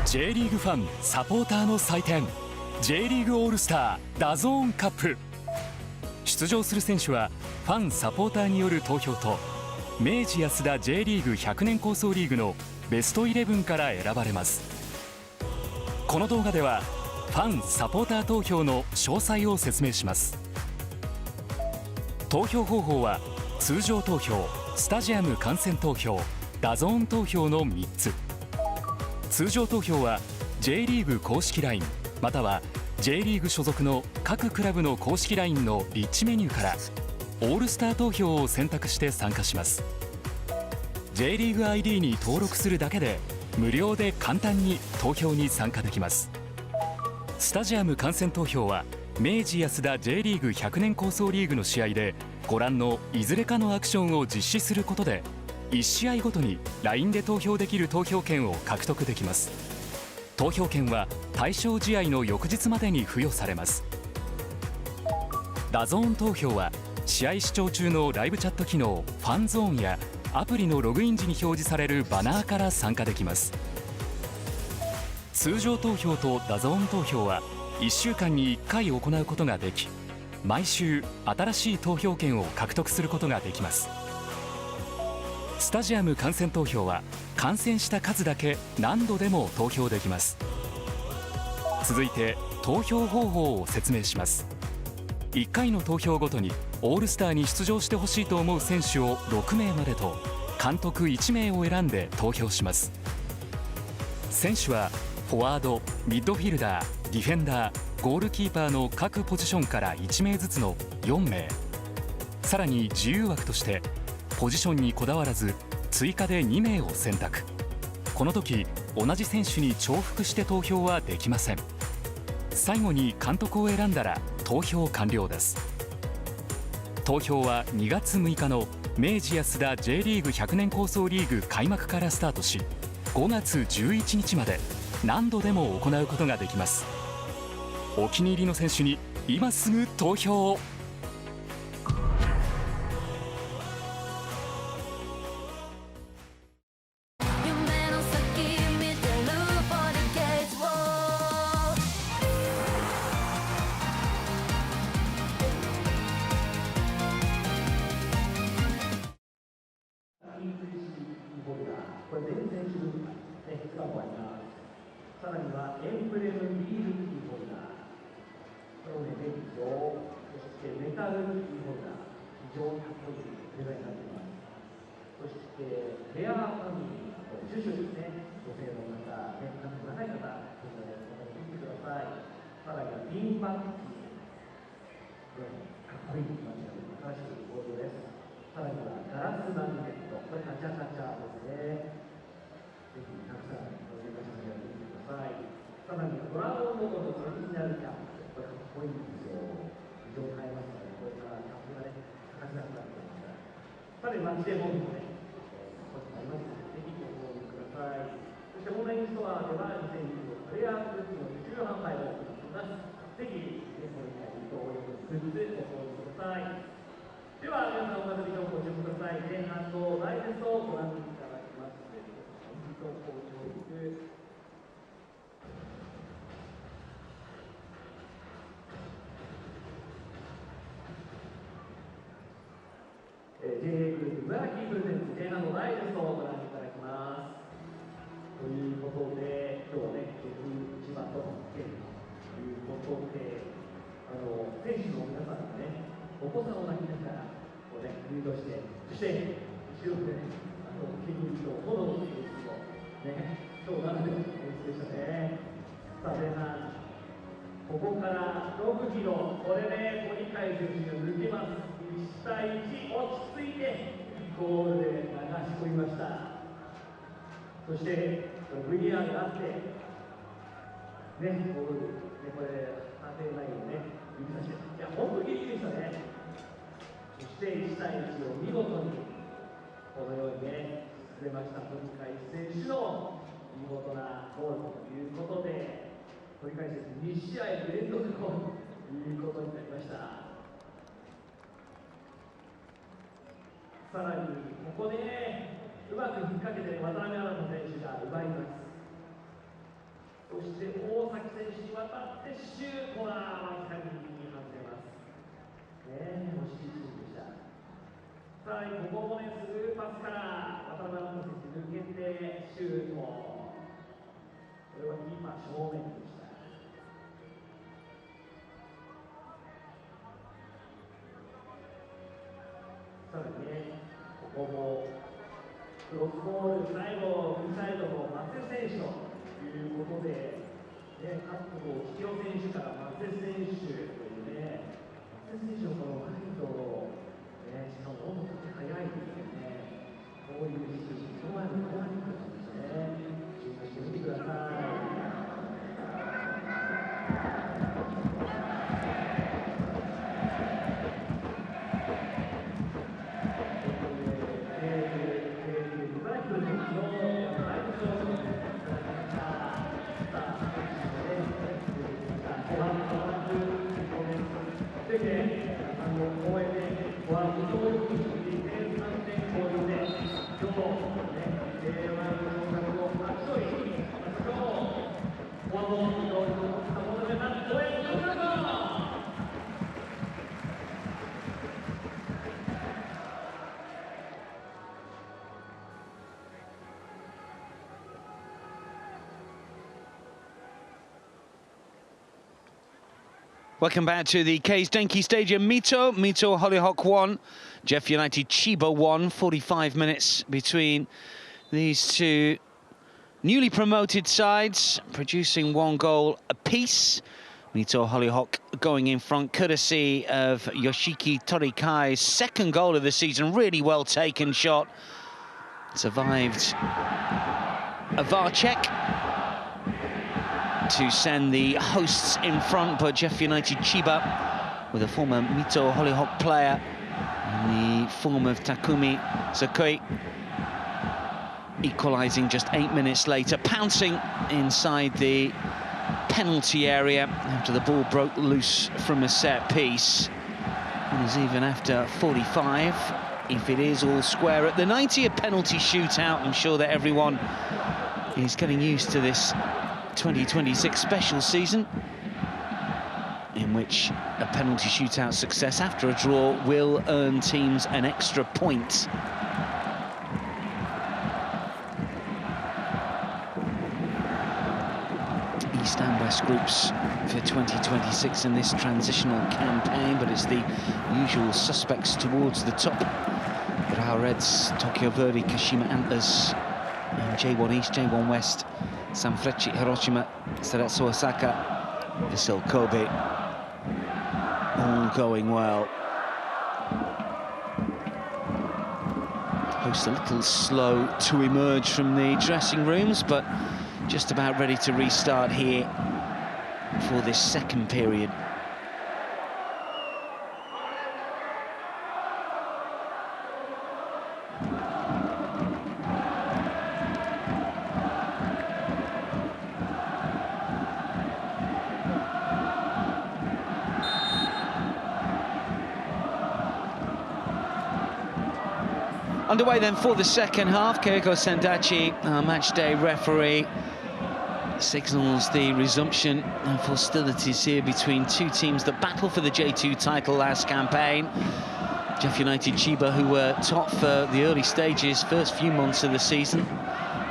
S2: J リーグファンサポーターの祭典 J リーグオールスターダゾーンカップ。出場する選手はファンサポーターによる投票と明治安田 J リーグ100年構想リーグのベスト11から選ばれます。この動画ではファンサポーター投票の詳細を説明します。投票方法は通常投票、スタジアム観戦投票、ダゾーン投票の3つ。通常投票は J リーグ公式 LINE または J リーグ所属の各クラブの公式 LINE のリッチメニューからオールスター投票を選択して参加します。 J リーグ ID に登録するだけで無料で簡単に投票に参加できます。スタジアム観戦投票は明治安田 J リーグ100年構想リーグの試合でご覧のいずれかのアクションを実施することで1試合ごとに LINE で投票できる投票権を獲得できます。投票権は対象試合の翌日までに付与されます。ダゾーン投票は試合視聴中のライブチャット機能ファンゾーンやアプリのログイン時に表示されるバナーから参加できます。通常投票とダゾーン投票は1週間に1回行うことができ、毎週新しい投票権を獲得することができます。スタジアム観戦投票は観戦した数だけ何度でも投票できます。続いて投票方法を説明します。1回の投票ごとにオールスターに出場してほしいと思う選手を6名までと監督1名を選んで投票します。選手はフォワード、ミッドフィルダー、ディフェンダー、ゴールキーパーの各ポジションから1名ずつの4名、さらに自由枠としてポジションにこだわらず追加で2名を選択。この時同じ選手に重複して投票はできません。最後に監督を選んだら投票完了です。投票は2月6日の明治安田 J リーグ100年構想リーグ開幕からスタートし、5月11日まで何度でも行うことができます。お気に入りの選手に今すぐ投票を。
S3: これ全選手分2日もあります。さらにはエンブレムビールキーホルダー、これをね、電気と、そしてメタルキーホルダー、非常にかっこいいデザインになっています。そしてヘアファミリー、シュシュですね、女性の方、髪の長い方、これを見てください。さらにはピンバッキー、これかっこいい感じの新しいボードです。さらにはガラスマグネット、これカチャカチャですね。ぜひたくさんお願いしますので見てください。さらにドラゴンロゴのオリジナルキャップ、これかっこいいんですよ。非常に映えますので、これからキャップがね、欠かせなくなってますから。さらに街でもね、こういったありますので、ぜひご購入ください。そしてオンラインストアでは2020プレイヤーグッズの受注販売を行っています。ぜひ、これから同様のグッズご購入ください。では皆さんお待ちにご注目ください。前半のライブをご覧いただきますので、ご購入J グループ茨城プレゼンツ前半のライブをご覧いただきます。ということで、今日はね、JEF千葉と県ということで、選手の皆さんがね、お子さんを抱きながら、こうね、リードして、そして、後ろでね、筋肉と炎の演出を、ね、今日ならではの演出でしたね。さあ、前半、ここから6キロ、これで鳥海選手が抜けます。1対1、落ち着いて、ゴールで流し込みました。そして、VR があって、ね、ゴール、ね、これ、判定ラインをね、指差して、いや、本当にギリギリでしたね。そして1対1を見事にこのようにね、進めました鳥海選手の見事なゴールということで、鳥海選手2試合連続ということになりました。さらにここで、ね、うまく引っ掛けて渡辺アナの選手が奪います。そして大崎選手に渡ってシュートはわずかに右に外れます。ね、惜しいシーンでした。さらにここもね、スルーパスから渡辺アナ選手抜けてシュート。これはキーパー正面でした。さらにね、ここもクロスボール、最後、右サイドの松江選手ということで、ね、カップを引き選手から松江選手というね、松江選手のこのガイドの
S1: Welcome back to the K's Denki Stadium. Mito Hollyhock 1, JEF United Chiba 1. 45 minutes between these two newly promoted sides, producing 1 goal apiece. Mito Hollyhock going in front, courtesy of Yoshiki Torikai's 2nd goal of the season. Really well taken shot. Survived a VAR check to send the hosts in front, but JEF United Chiba, with a former Mito Hollyhock player in the form of Takumi Tsukui, equalising just 8 minutes later, pouncing inside the penalty area after the ball broke loose from a set piece. And is even after 45, if it is all square at the 90, a penalty shootout. I'm sure that everyone is getting used to this 2026 special season, in which a penalty shootout success after a draw will earn teams an extra point. East and West groups for 2026 in this transitional campaign, but it's the usual suspects towards the top. Urawa Reds, Tokyo Verdy, Kashima Antlers, and J1 East, J1 West, Sanfrecce Hiroshima, Cerezo Osaka, Vissel Kobe, all going well. Hosts a little slow to emerge from the dressing rooms, but just about ready to restart here for this 2nd period. Underway then for the 2nd half. Keiko Sendachi, our match day referee, signals the resumption of hostilities here between two teams that battled for the J2 title last campaign. JEF United Chiba, who were top for the early stages, first few months of the season,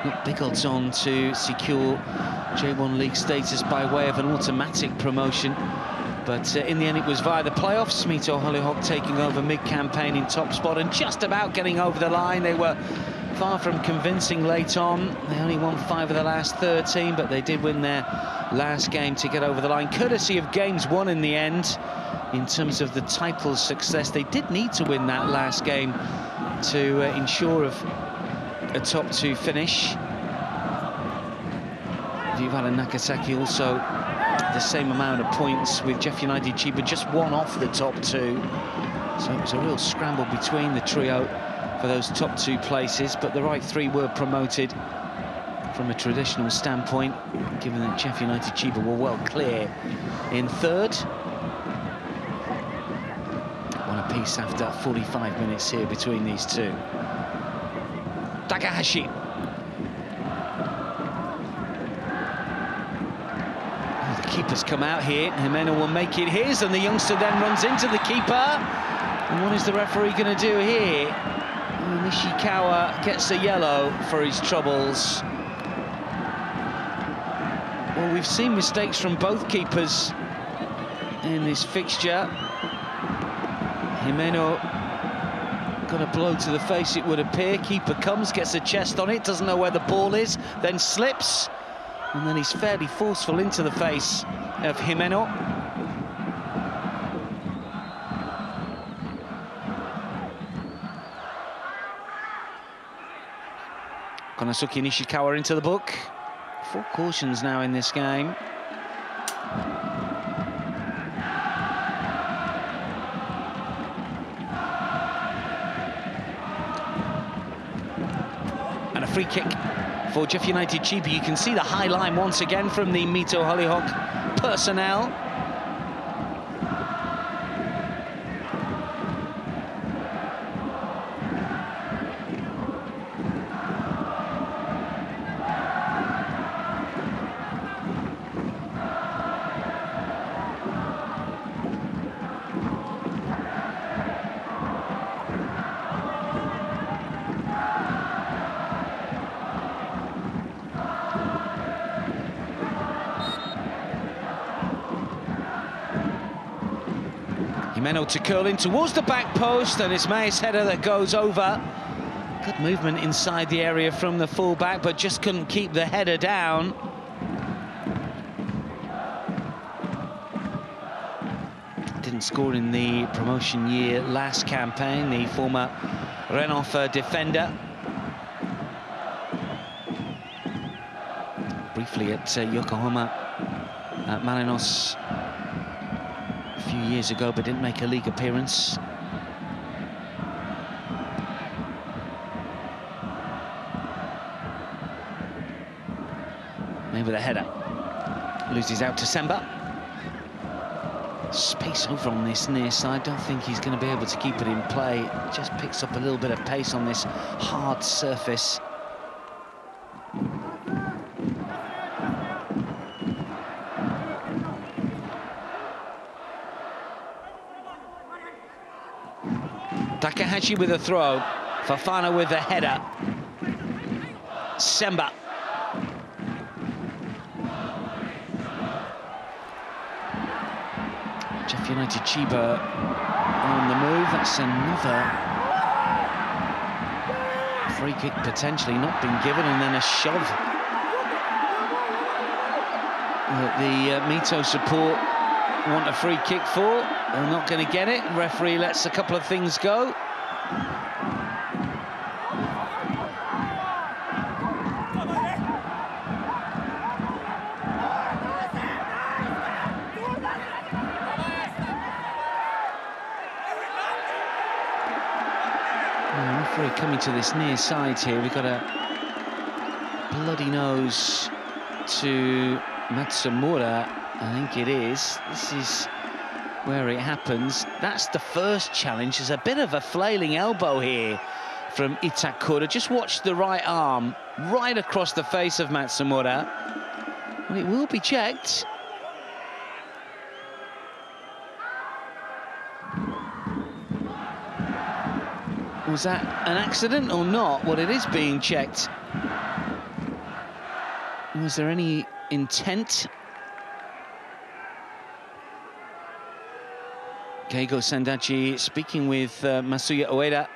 S1: looked big odds on to secure J1 League status by way of an automatic promotion. But in the end, it was via the playoffs. Mito Hollyhock taking over mid-campaign in top spot and just about getting over the line. They were far from convincing late on. They only won 5 of the last 13, but they did win their last game to get over the line, courtesy of games won in the end. In terms of the title success, they did need to win that last game to ensure of a top 2 finish. Vivala Nagasaki also the same amount of points, with JEF United Chiba just 1 off the top 2. So it was a real scramble between the trio for those top 2 places, but the right 3 were promoted from a traditional standpoint, given that JEF United Chiba were well clear in 3rd. 1 apiece after 45 minutes here between these two. Takahashi. Keeper's come out here. Himeno will make it his, and the youngster then runs into the keeper. And what is the referee going to do here? Nishikawa gets a yellow for his troubles. Well, we've seen mistakes from both keepers in this fixture. Himeno got a blow to the face, it would appear. Keeper comes, gets a chest on it, doesn't know where the ball is, then slips. And then he's fairly forceful into the face of Himeno. Konosuke Nishikawa into the book. 4 cautions now in this game. And a free kick for JEF United Chiba. You can see the high line once again from the Mito Hollyhock personnel. Meno to curl in towards the back post, and it's Mei's header that goes over. Good movement inside the area from the full-back, but just couldn't keep the header down. Didn't score in the promotion year last campaign, the former Renhoff defender. Briefly at Yokohama Marinos a few years ago, but didn't make a league appearance. Maybe the header. Loses out to Semba. Space over on this near side. Don't think he's going to be able to keep it in play. Just picks up a little bit of pace on this hard surface. Takahashi with a throw. Fofana with a header. Semba. JEF United Chiba on the move. That's another free kick potentially not been given, and then a shove that the Mito support want a free kick for. They're not going to get it. The referee lets a couple of things go. Referee coming to this near side here. We've got a bloody nose to Matsumura, I think it is. This is where it happens. That's the first challenge. There's a bit of a flailing elbow here from Itakura. Just watch the right arm right across the face of Matsumura. And it will be checked. Was that an accident or not? Well, it is being checked. Was there any intent? Keigo Sandachi speaking with Masuya Ueda.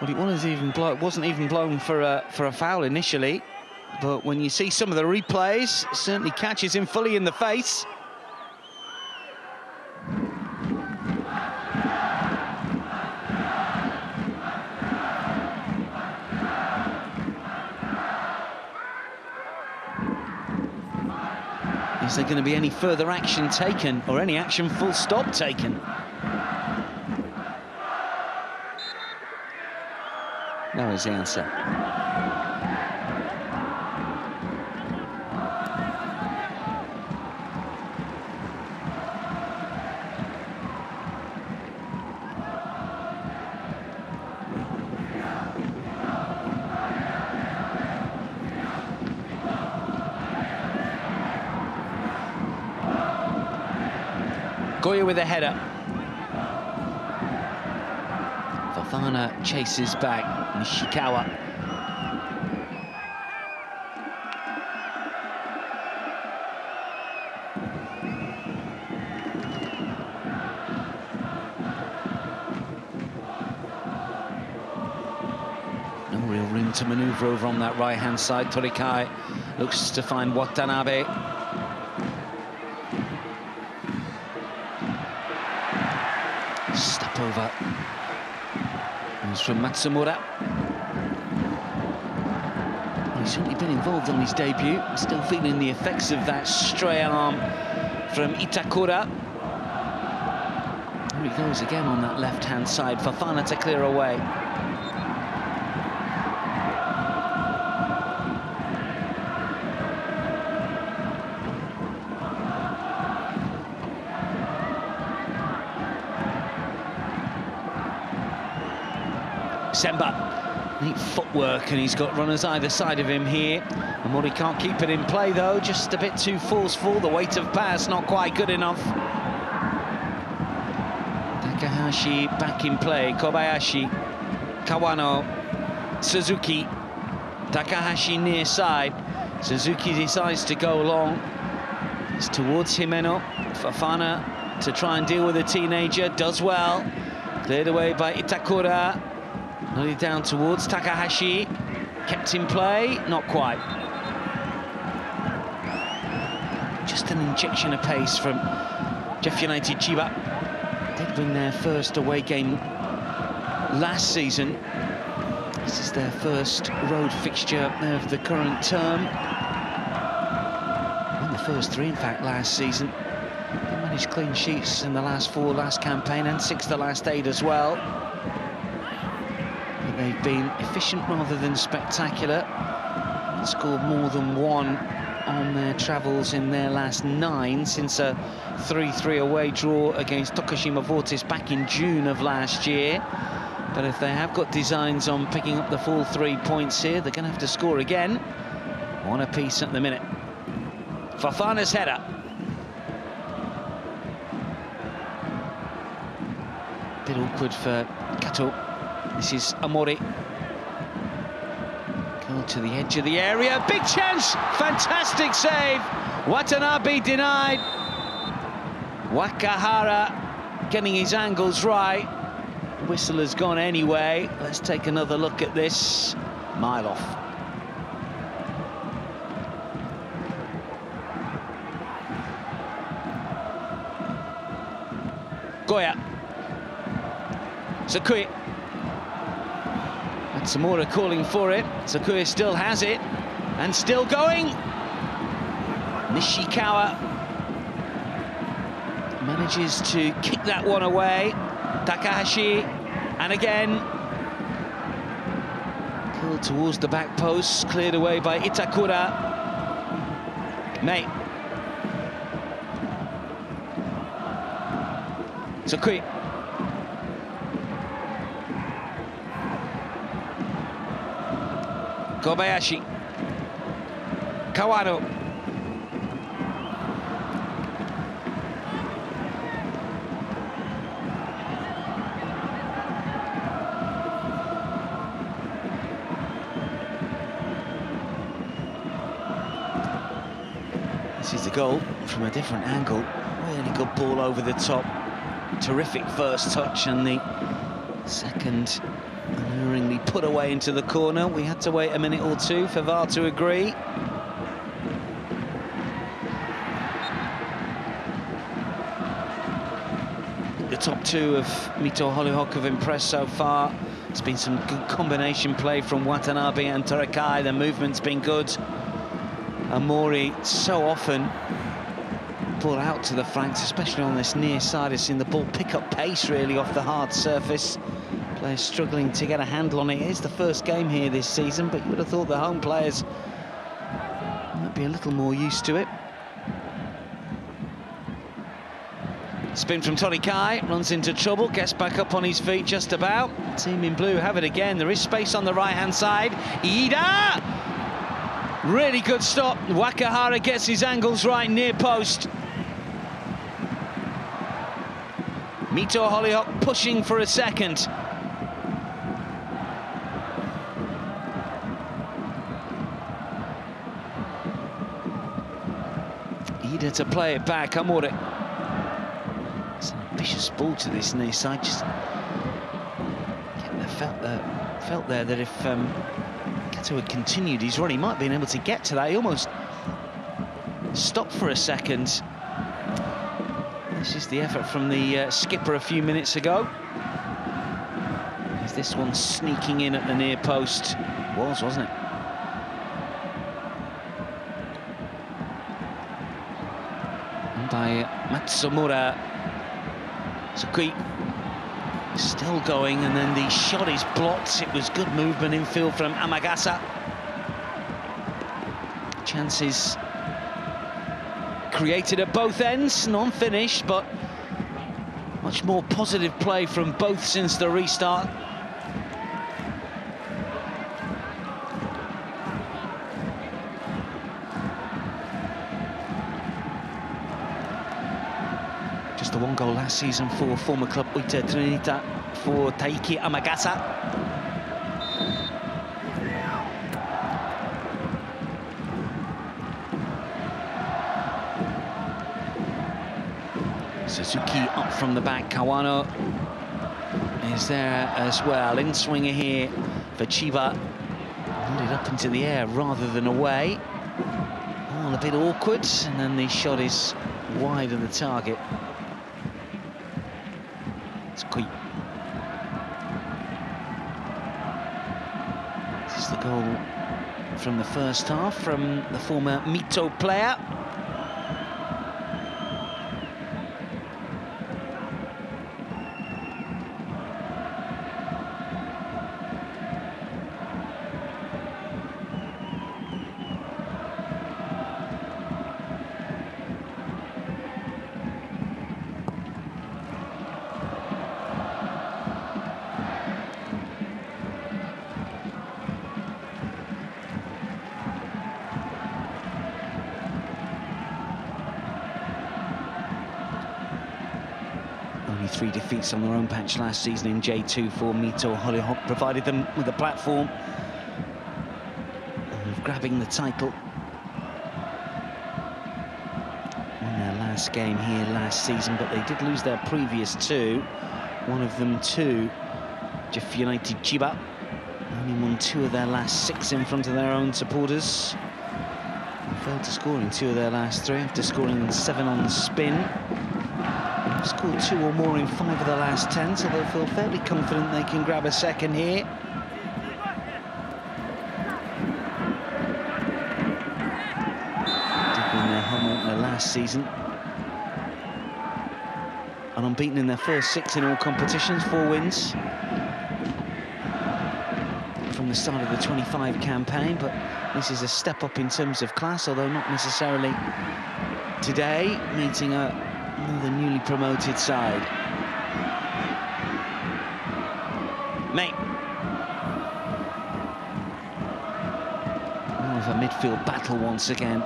S1: Well, it wasn't even blown for a foul initially, but when you see some of the replays, it certainly catches him fully in the face. Is there going to be any further action taken, or any action full stop taken? No is the answer. Goya with a header. Fofana chases back. Nishikawa. No real room to manoeuvre over on that right-hand side. Torikai looks to find Watanabe. Step over. Comes from Matsumura. Well, he's certainly been involved on his debut. Still feeling the effects of that stray arm from Itakura. Here he goes again on that left-hand side. Fofana to clear away. Semba, neat footwork, and he's got runners either side of him here. And Mori can't keep it in play though, just a bit too forceful. The weight of pass not quite good enough. Takahashi back in play. Kobayashi, Kawano, Suzuki. Takahashi near side. Suzuki decides to go long. It's towards Himeno. Fofana to try and deal with the teenager, does well. Cleared away by Itakura. Nearly down towards Takahashi. Kept in play, not quite. Just an injection of pace from JEF United Chiba. Did win their first away game last season. This is their first road fixture of the current term. Won the first 3, in fact, last season. They managed clean sheets in the last 4 last campaign and 6 the last 8 as well. But they've been efficient rather than spectacular. Scored more than 1 on their travels in their last 9 since a 3-3 away draw against Tokushima Vortis back in June of last year. But if they have got designs on picking up the full 3 points here, they're going to have to score again. 1 apiece at the minute. Fofana's header. Bit awkward for Kato. This is Amori. Go to the edge of the area. Big chance! Fantastic save! Watanabe denied. Wakahara getting his angles right. Whistle has gone anyway. Let's take another look at this. Mile off. Goya. Tsukui. Matsumura calling for it. Tsukui still has it. And still going. Nishikawa manages to kick that one away. Takahashi, and again. Killed towards the back post. Cleared away by Itakura. Mei. Tsukui. Kobayashi. Kawano. This is the goal from a different angle. Really good ball over the top. Terrific first touch, and the second alluringly put away into the corner. We had to wait a minute or 2 for VAR to agree. The top 2 of Mito Hollyhock have impressed so far. There's been some good combination play from Watanabe and Torikai. The movement's been good. Amori so often ball out to the flanks, especially on this near side. It's seen the ball pick up pace really off the hard surface. Players struggling to get a handle on it. It is the first game here this season, but you would have thought the home players might be a little more used to it. Spin from Torikai, runs into trouble, gets back up on his feet just about. Team in blue have it again. There is space on the right-hand side. Iida! Really good stop. Wakahara gets his angles right, near post. Mito Hollyhock pushing for a second. Iida to play it back. Amore. It's an ambitious ball to this near side. Just getting the felt there that if Kato had continued his run, he might have been able to get to that. He almost stopped for a second. This is the effort from the skipper a few minutes ago. Is this one sneaking in at the near post? Wasn't it? And by Matsumura. Tsukui still going, and then the shot is blocked. It was good movement infield from Amagasa. Chances created at both ends, non-finished, but much more positive play from both since the restart. Just the 1 goal last season for former club Uita Trinita for Taiki Amagasa. Suzuki up from the back. Kawano is there as well. In swinger here for Chiba. Put it up into the air rather than away. All a bit awkward, and then the shot is wide of the target. Tsukui. This is the goal from the first half from the former Mito player. Only 3 defeats on their own patch last season in J2 for Mito Hollyhock provided them with a platform of grabbing the title. Won their last game here last season, but they did lose their previous 2. One of them to JEF United Chiba. Only won 2 of their last 6 in front of their own supporters. They failed to score in 2 of their last 3 after scoring 7 on the spin. They've scored 2 or more in 5 of the last 10, so they'll feel fairly confident they can grab a second here. Did win their home opener last season. And unbeaten in their first 6 in all competitions, 4 wins from the start of the 25 campaign, but this is a step up in terms of class, although not necessarily today, meeting the newly promoted side. Mate. More of a midfield battle once again.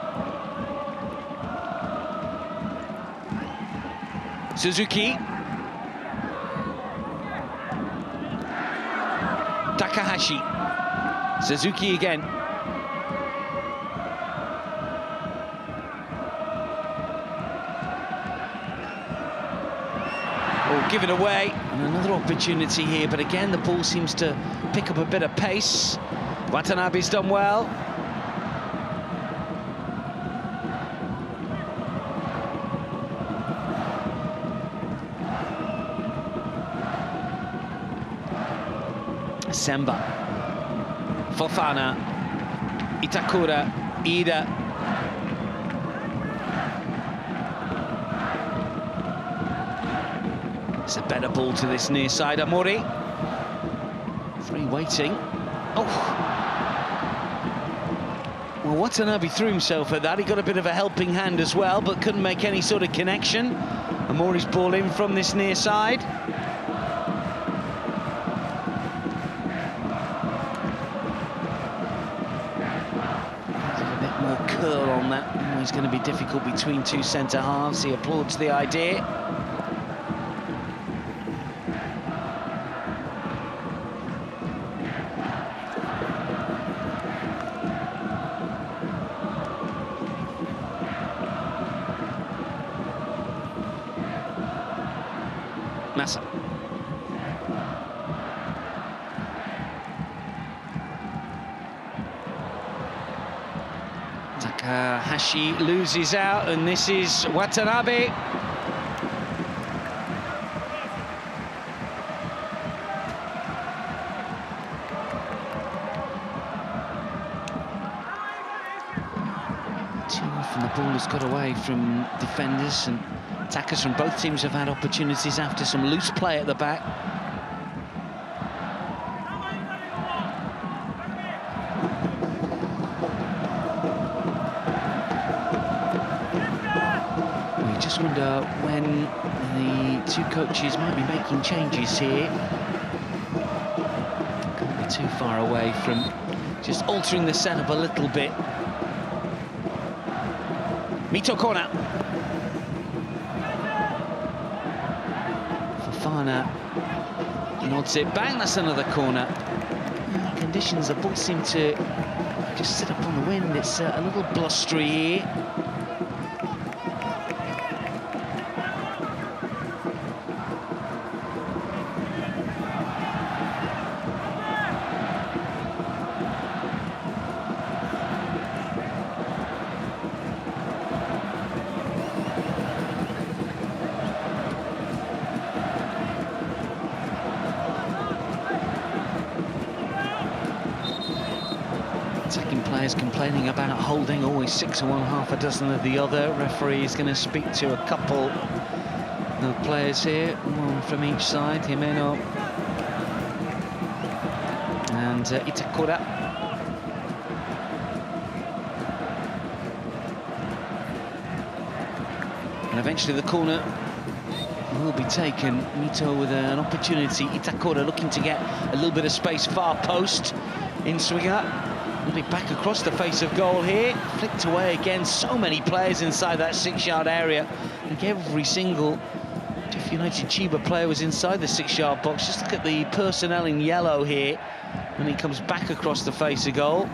S1: Suzuki. Takahashi. Suzuki again. Give it away, and another opportunity here, but again the ball seems to pick up a bit of pace. Watanabe's done well. Semba, Fofana, Itakura, Ida. It's a better ball to this near side, Amori. 3 waiting. Oh! Well, Watanabe threw himself at that. He got a bit of a helping hand as well, but couldn't make any sort of connection. Amori's ball in from this near side. A bit more curl on that. It's going to be difficult between 2 centre halves. He applauds the idea. Massa. Takahashi loses out, and this is Watanabe. Too often the ball has got away from defenders, and attackers from both teams have had opportunities after some loose play at the back. We just wonder when the 2 coaches might be making changes here. Can't be too far away from just altering the setup a little bit. Mito corner. Fofana nods it back. That's another corner. Conditions, the ball seem to just sit up on the wind. It's a little blustery here. Attacking players complaining about holding, always 6 of one, half a dozen of the other. Referee is going to speak to a couple of players here, one from each side, Himeno and Itakura. And eventually the corner will be taken. Mito with an opportunity. Itakura looking to get a little bit of space, far post in Swinger. Will be back across the face of goal here. Flicked away again. So many players inside that 6-yard area. I think every single JEF United Chiba player was inside the 6-yard box. Just look at the personnel in yellow here when he comes back across the face of goal.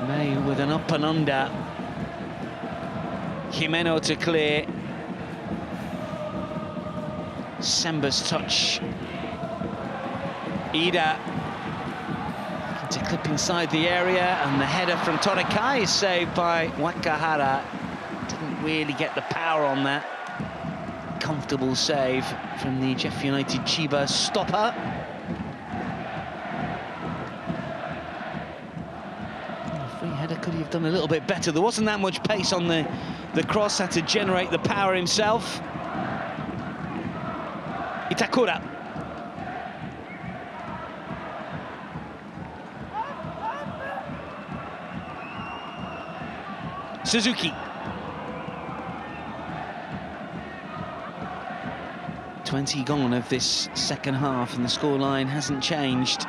S1: May with an up and under. Himeno to clear. Semba's touch. Ida to clip inside the area, and the header from Torikai is saved by Wakahara. Didn't really get the power on that. Comfortable save from the JEF United Chiba stopper. Free header, could he have done a little bit better? There wasn't that much pace on the cross, had to generate the power himself. Itakura. Suzuki. 20 gone of this second half, and the scoreline hasn't changed.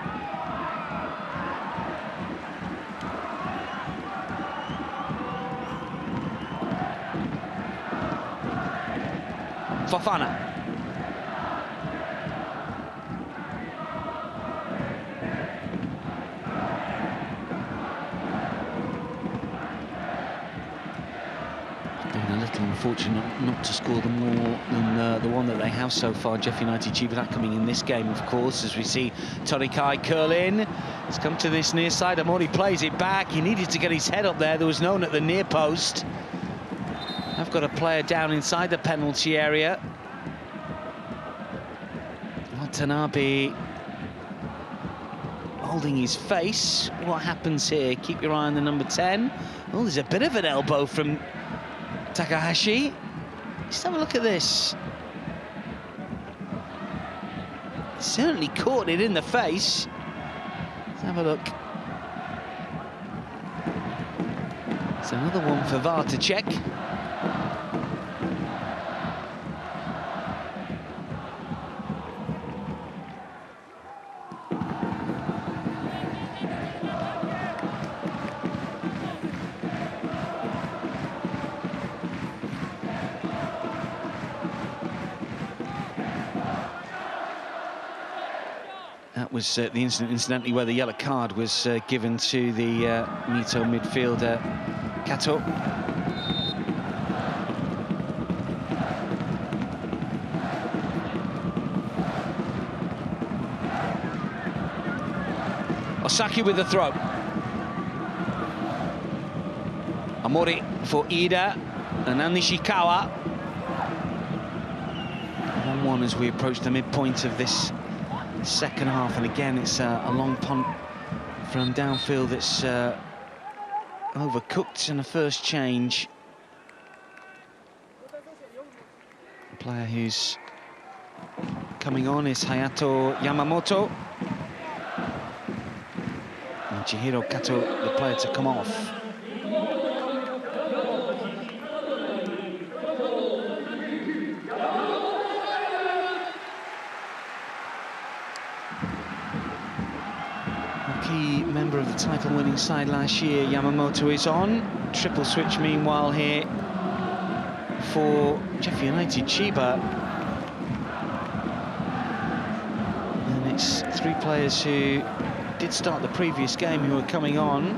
S1: Fofana. Unfortunate not to score the more than the one that they have so far. JEF United Chiba, that coming in this game, of course, as we see Torikai curl in. It's come to this near side. Amori plays it back. He needed to get his head up there. There was no one at the near post. I've got a player down inside the penalty area. Watanabe holding his face. What happens here? Keep your eye on the number 10. Oh, there's a bit of an elbow from Takahashi. Just have a look at this. Certainly caught it in the face. Let's have a look. It's another one for VAR to check. That was the incident, incidentally, where the yellow card was given to the Mito midfielder, Kato. Osaki with the throw. Amori for Ida and Nishikawa. 1-1 as we approach the midpoint of this second half, and again it's a long punt from downfield that's overcooked in the first change. The player who's coming on is Hayato Yamamoto, and Chihiro Kato, the player to come off. Key member of the title-winning side last year, Yamamoto is on. Triple switch, meanwhile, here for JEF United Chiba. And it's 3 players who did start the previous game who are coming on.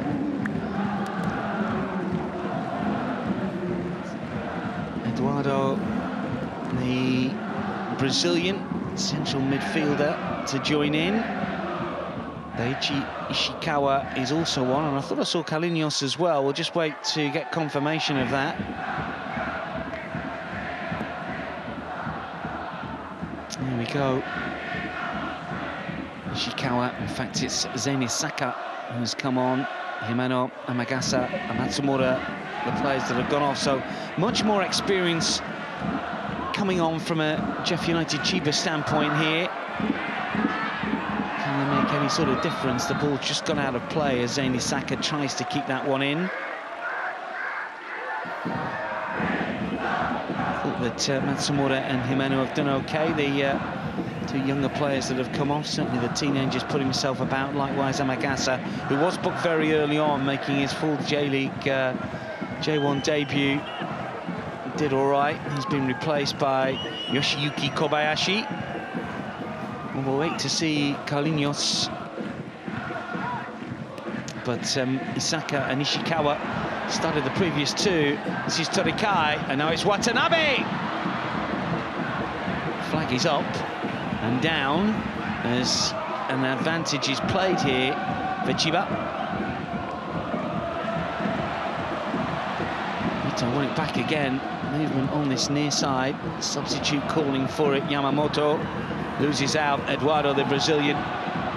S1: Eduardo, the Brazilian central midfielder, to join in. Daichi Ishikawa is also on, and I thought I saw Kalinos as well. We'll just wait to get confirmation of that. There we go. Ishikawa, in fact it's Zenisaka who's come on. Himeno, Amagasa, Matsumura, the players that have gone off. So much more experience coming on from a JEF United Chiba standpoint here. Can they make any sort of difference? The ball's just gone out of play as Zenisaka tries to keep that one in. Thought that Matsumura and Himeno have done okay. The two younger players that have come off, certainly the teenager's putting himself about, likewise Amagasa, who was booked very early on, making his full J-League J1 debut. He did all right. He's been replaced by Yoshiyuki Kobayashi. And we'll wait to see Carlinhos. But Isaka and Ishikawa started the previous two. This is Torikai, and now it's Watanabe! Flag is up and down as an advantage is played here for Chiba. Mito won it back again. Movement on this near side. Substitute calling for it. Yamamoto loses out. Eduardo, the Brazilian,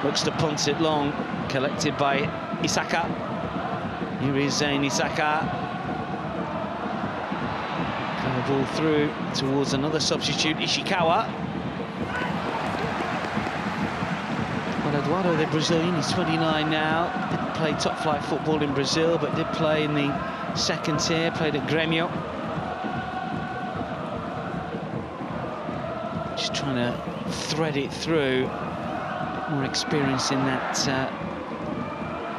S1: looks to punt it long. Collected by Isaka. Here is Isaka. Clever ball through towards another substitute, Ishikawa. Well, Eduardo, the Brazilian, he's 29 now. Didn't play top-flight football in Brazil, but did play in the second tier, played at Grêmio. Just trying to thread it through. More experience in that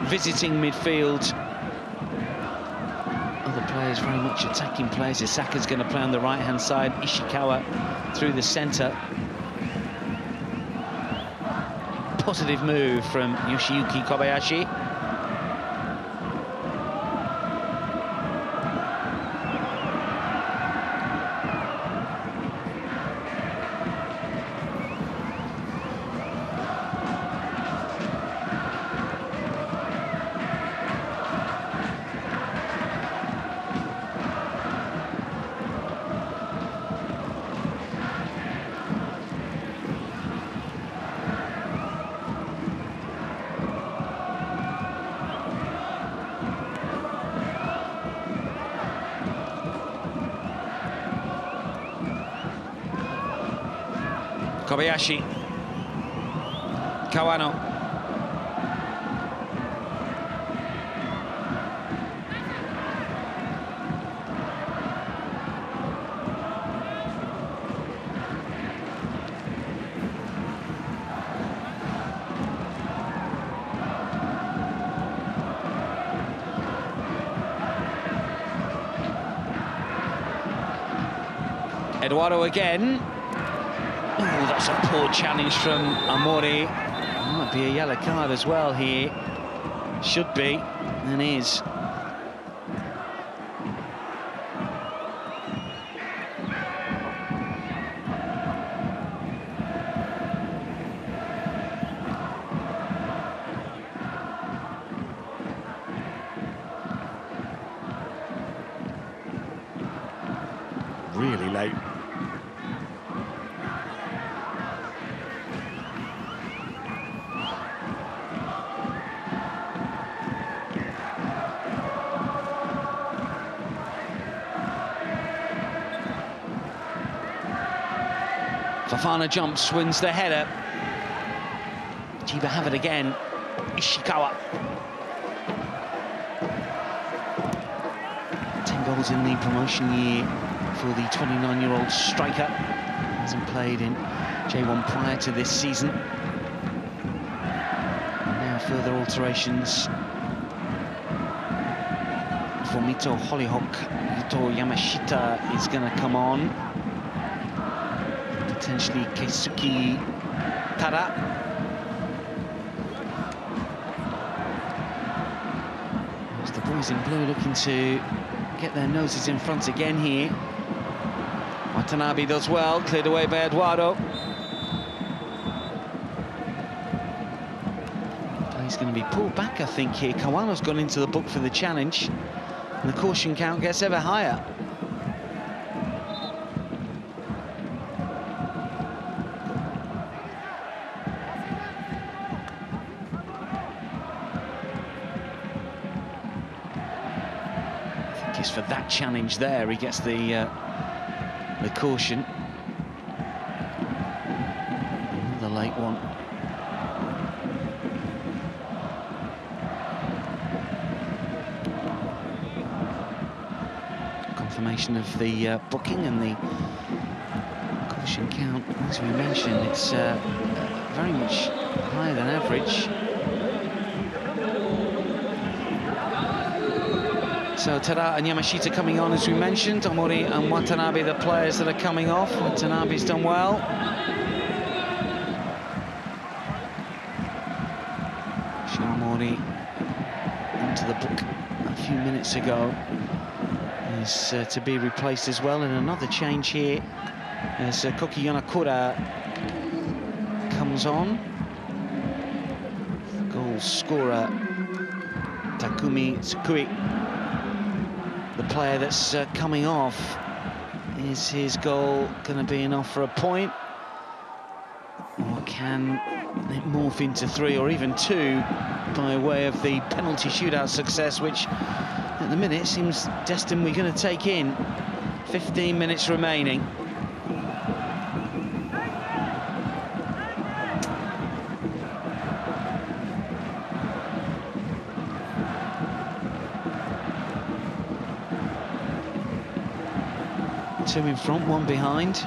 S1: visiting midfield. Other players very much attacking players. Isaka's going to play on the right-hand side. Ishikawa through the centre. Positive move from Yoshiyuki Kobayashi. Kobayashi, Kawano. Eduardo again. Oh, that's a poor challenge from Amori. Might be a yellow card as well here. Should be, and is. Really late. Fafana jumps, wins the header. Chiba have it again. Ishikawa. 10 goals in the promotion year for the 29-year-old striker. Hasn't played in J1 prior to this season. And now further alterations for Mito Hollyhock. Yuto Yamashita is going to come on. Potentially Keisuke Tada. As the boys in blue looking to get their noses in front again here. Watanabe does well, cleared away by Eduardo. He's going to be pulled back, I think, here. Kawano's gone into the book for the challenge. And the caution count gets ever higher. guess for that challenge there, he gets the caution. Another late one. Confirmation of the booking and the caution count. As we mentioned, it's very much higher than average. So Tada and Yamashita coming on, as we mentioned. Omori and Watanabe, the players that are coming off. Watanabe's done well. Omori into the book a few minutes ago. Is to be replaced as well. And another change here as Koki Yonakura comes on. Goal scorer Takumi Tsukui. The player that's coming off. Is his goal going to be enough for a point? Or can it morph into 3 or even 2 by way of the penalty shootout success, which at the minute seems destined we're going to take in. 15 minutes remaining. Two in front, one behind.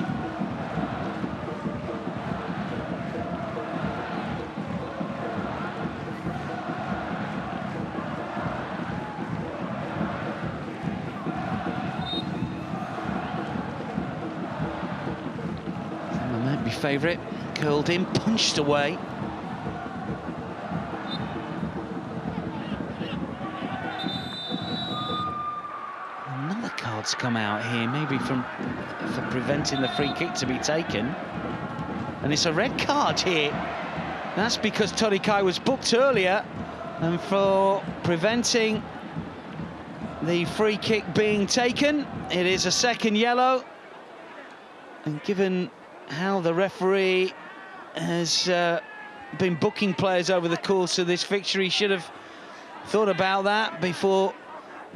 S1: Favourite, curled in, punched away. Another card's come out here, maybe for preventing the free kick to be taken. And it's a red card here. That's because Torikai was booked earlier and for preventing the free kick being taken. It is a second yellow. And given how the referee has been booking players over the course of this fixture, he should have thought about that before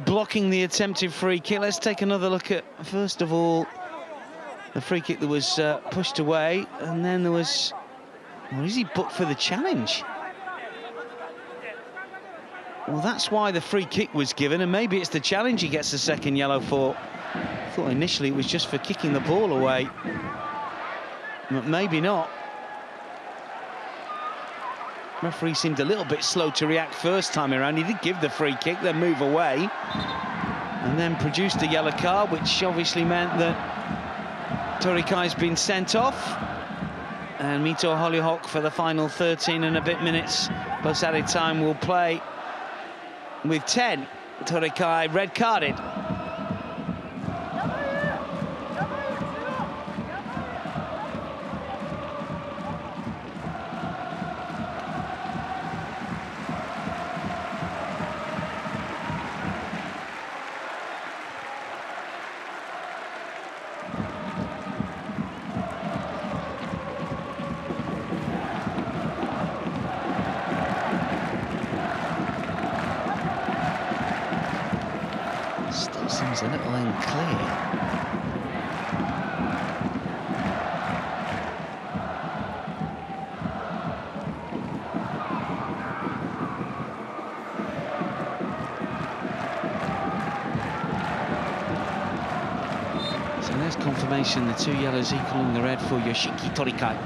S1: blocking the attempted free kick. Let's take another look at, first of all, the free kick that was pushed away, and then there was, well, is he booked for the challenge? Well, that's why the free kick was given, and maybe it's the challenge he gets the second yellow for. I thought initially it was just for kicking the ball away. But maybe not. Referee seemed a little bit slow to react first time around. He did give the free kick, then move away, and then produced a yellow card, which obviously meant that Torikai's been sent off. And Mito Hollyhock for the final 13 and a bit minutes plus added time will play with 10. Torikai red carded. Seems a little unclear. So there's confirmation, the 2 yellows equaling the red for Yoshiki Torikai.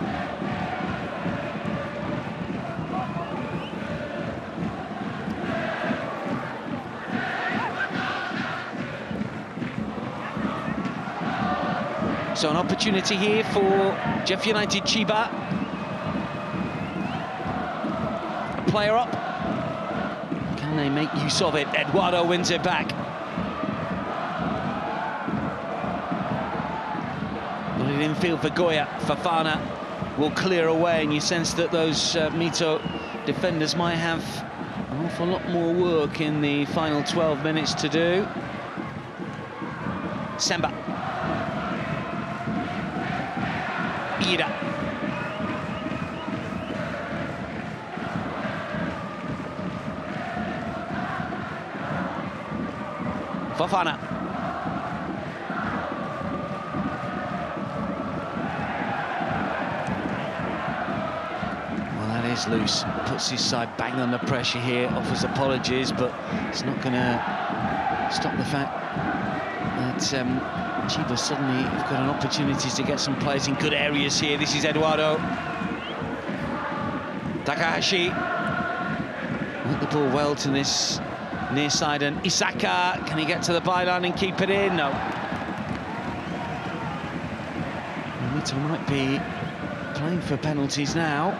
S1: So an opportunity here for JEF United Chiba. A player up. Can they make use of it? Eduardo wins it back. Put it infield for Goya. Fafana will clear away, and you sense that those Mito defenders might have an awful lot more work in the final 12 minutes to do. Semba. Ida. Fofana. Well, that is loose. Puts his side bang under pressure here, offers apologies, but it's not going to stop the fact that Chiba suddenly have got an opportunity to get some players in good areas here. This is Eduardo. Takahashi. Went the ball well to this near side, and Isaka, can he get to the byline and keep it in? No. Mito might be playing for penalties now.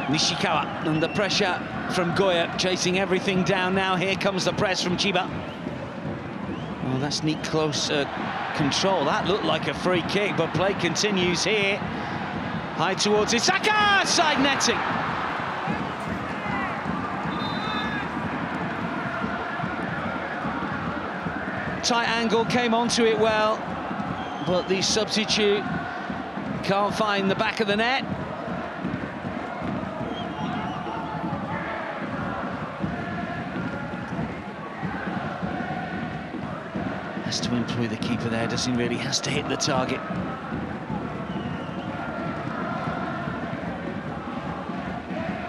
S1: Nishikawa under pressure from Goya, chasing everything down now. Here comes the press from Chiba. Oh, that's neat, close control. That looked like a free kick, but play continues here. High towards Isaka, side netting. Tight angle, came onto it well, but the substitute can't find the back of the net. Has to employ the keeper there, doesn't really, has to hit the target.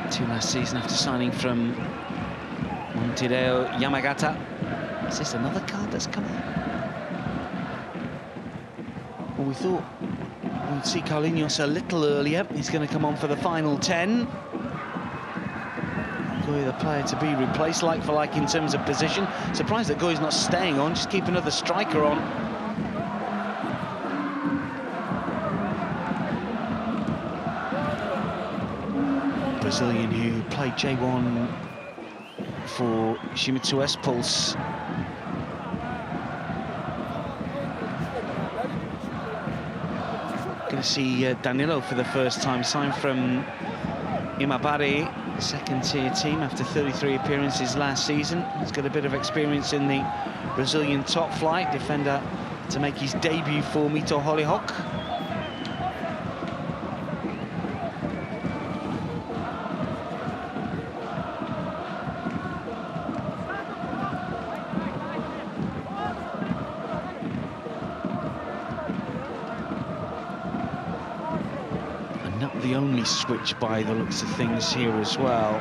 S1: Two last season after signing from Monterrey Yamagata. Is this another card that's come out? Well, we thought we'd see Carlinhos a little earlier. He's going to come on for the final 10. Goy, the player to be replaced, like for like in terms of position. Surprised that Goy's not staying on, just keep another striker on. Brazilian who played J1 for Shimizu S-Pulse. Going to see Danilo for the first time, signed from Imabari, second-tier team after 33 appearances last season. He's got a bit of experience in the Brazilian top flight. Defender to make his debut for Mito Hollyhock. The only switch by the looks of things here as well.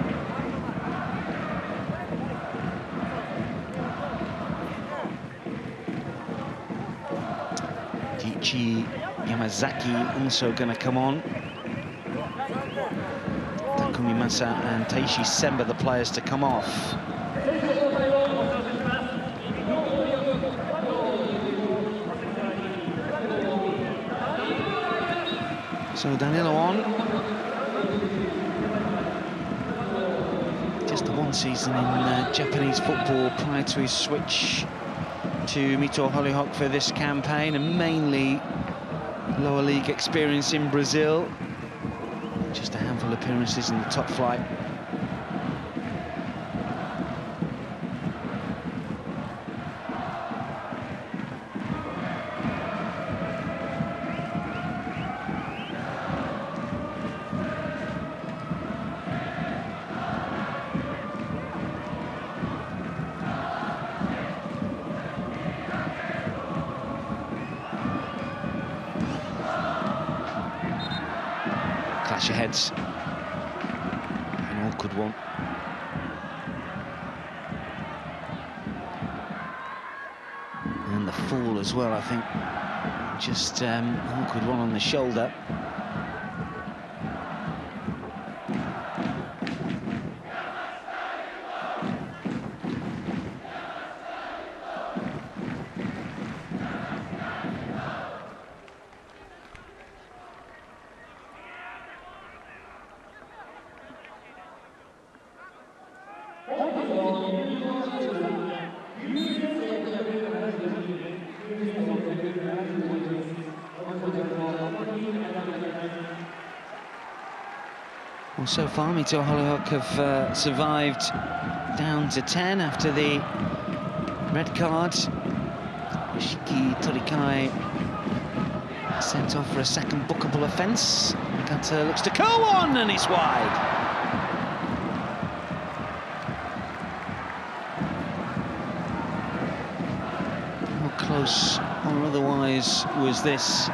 S1: Diichi Yamazaki also going to come on. Takumi Masa and Teishi Semba, the players to come off. So Danilo on. Just the one season in Japanese football prior to his switch to Mito Hollyhock for this campaign, and mainly lower league experience in Brazil. Just a handful of appearances in the top flight. Clash of heads, an awkward one. And the fall as well, I think, just an awkward one on the shoulder. Well, so far, Mito Hollyhock have survived down to 10 after the red card. Shiki Torikai sent off for a second bookable offence. Nagata looks to curl one, and it's wide. How close or otherwise was this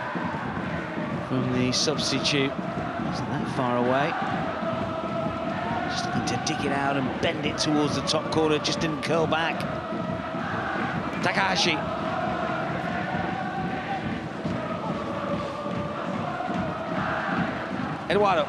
S1: from the substitute? Wasn't that far away. Just looking to dig it out and bend it towards the top corner, just didn't curl back. Takahashi. Eduardo.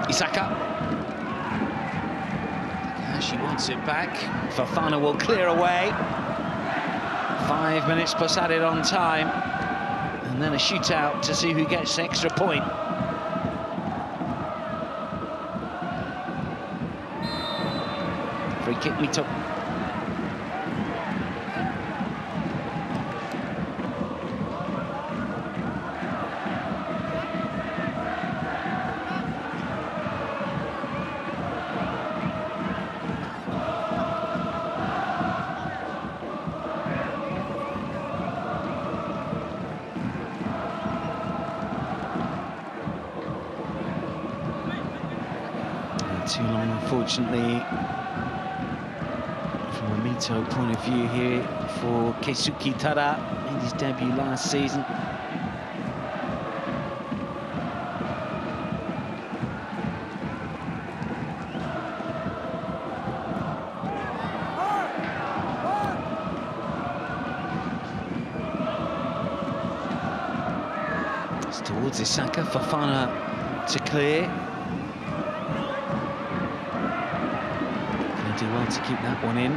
S1: Isaka. She wants it back. Fofana will clear away. 5 minutes plus added on time. And then a shootout to see who gets the extra point. Free kick, Mito. Too long, unfortunately, from a Mito point of view here for Keisuke Tada. Made his debut last season. It's towards Isaka, Fofana to clear. Do well to keep that one in.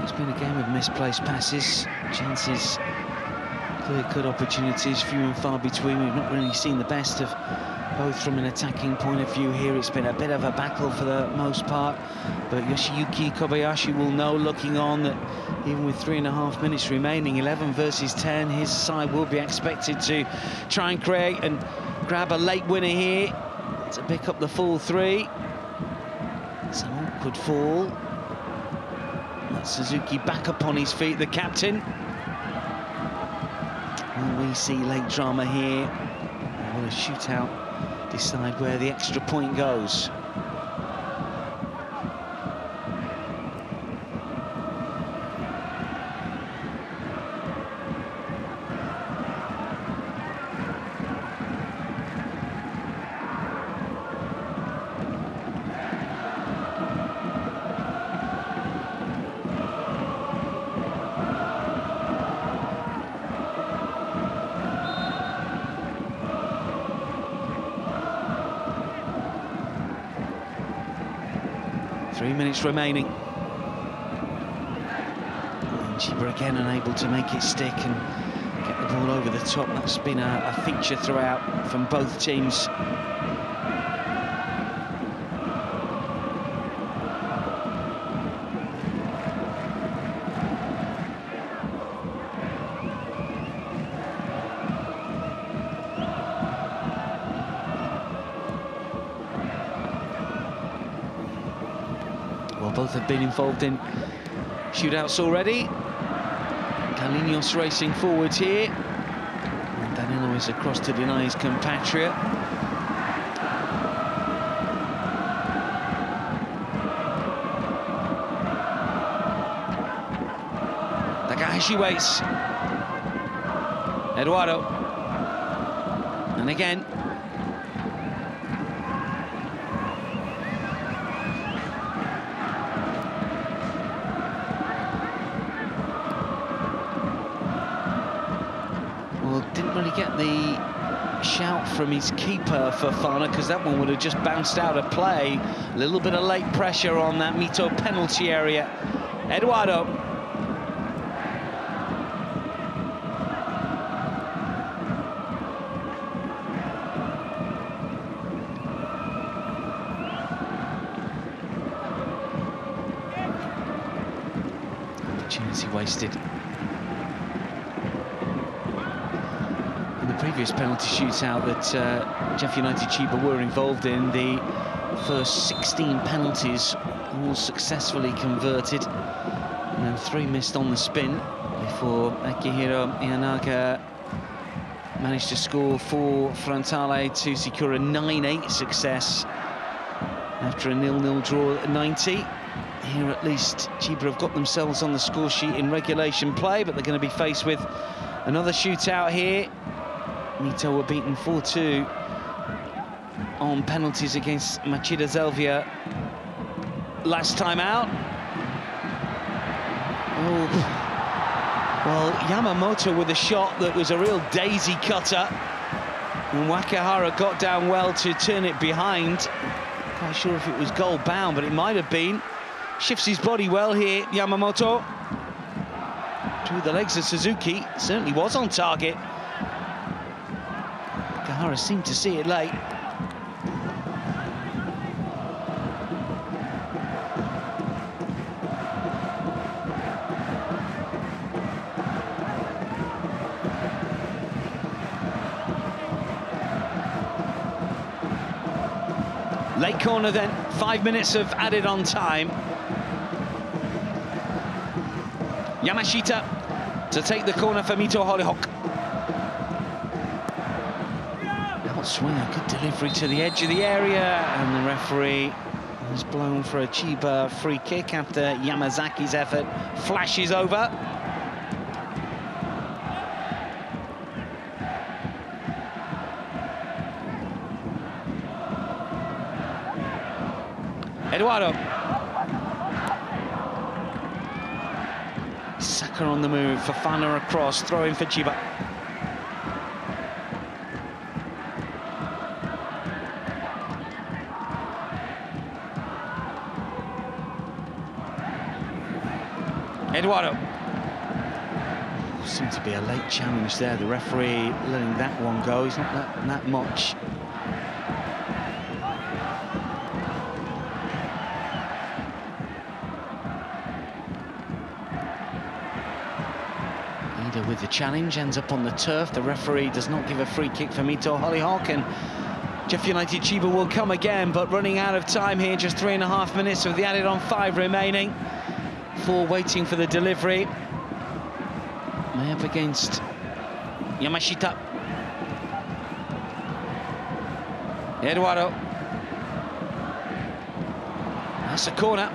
S1: It's been a game of misplaced passes, chances, clear-cut opportunities, few and far between. We've not really seen the best of both from an attacking point of view here. It's been a bit of a battle for the most part, but Yoshiyuki Kobayashi will know, looking on, that even with 3.5 minutes remaining, 11 versus 10, his side will be expected to try and create and grab a late winner here to pick up the full 3. It's an awkward fall. That's Suzuki back up on his feet, the captain. Will we see late drama here? Or will a shootout decide where the extra point goes? Three minutes remaining. And Chiba again unable to make it stick and get the ball over the top. That's been a feature throughout from both teams. Well, both have been involved in shootouts already. Carlinhos racing forwards here. And Danilo is across to deny his compatriot. Takahashi waits. Eduardo. And again. Didn't really get the shout from his keeper, Fofana, because that one would have just bounced out of play. A little bit of late pressure on that Mito penalty area. Eduardo. Opportunity wasted. In the previous penalty shootout that JEF United Chiba were involved in, the first 16 penalties all successfully converted, and then 3 missed on the spin before Akihiro Ianaga managed to score for Frontale to secure a 9-8 success after a 0-0 draw at 90. Here at least Chiba have got themselves on the score sheet in regulation play, but they're going to be faced with another shootout here. Mito were beaten 4-2 on penalties against Machida Zelvia last time out. Oh, well, Yamamoto with a shot that was a real daisy cutter, and Wakahara got down well to turn it behind. Quite sure if it was goal bound, but it might have been. Shifts his body well here, Yamamoto. Through the legs of Suzuki, certainly was on target. Kahara seemed to see it late. Late corner then, 5 minutes of added on time. Yamashita to take the corner for Mito Hollyhock. Outswinger, good delivery to the edge of the area, and the referee has blown for a Chiba free kick after Yamazaki's effort flashes over. Eduardo. Saka on the move, Fofana across, throw in for Chiba. Eduardo. Seemed to be a late challenge there, the referee letting that one go. He's not that much. With the challenge, ends up on the turf. The referee does not give a free kick for Mito Hollyhock, and JEF United Chiba will come again, but running out of time here, just 3.5 minutes of the added on 5 remaining. 4 waiting for the delivery. Way up against Yamashita. Eduardo. That's a corner.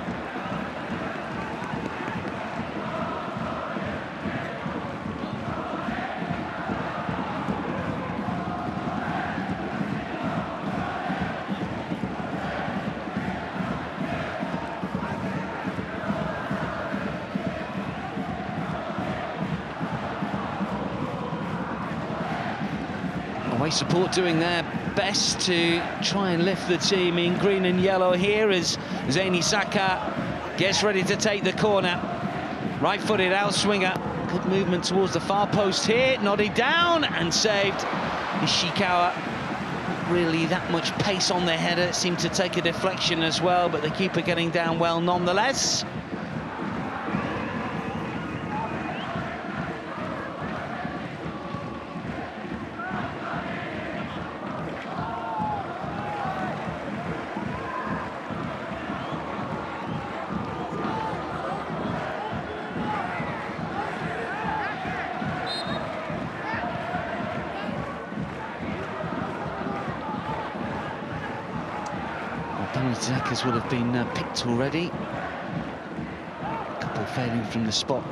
S1: Support doing their best to try and lift the team in green and yellow here as Zaini Saka gets ready to take the corner. Right-footed outswinger. Good movement towards the far post here. Nodded down and saved. Ishikawa. Really that much pace on their header. It seemed to take a deflection as well, but the keeper getting down well nonetheless. Attackers will have been picked already. A couple failing from the spot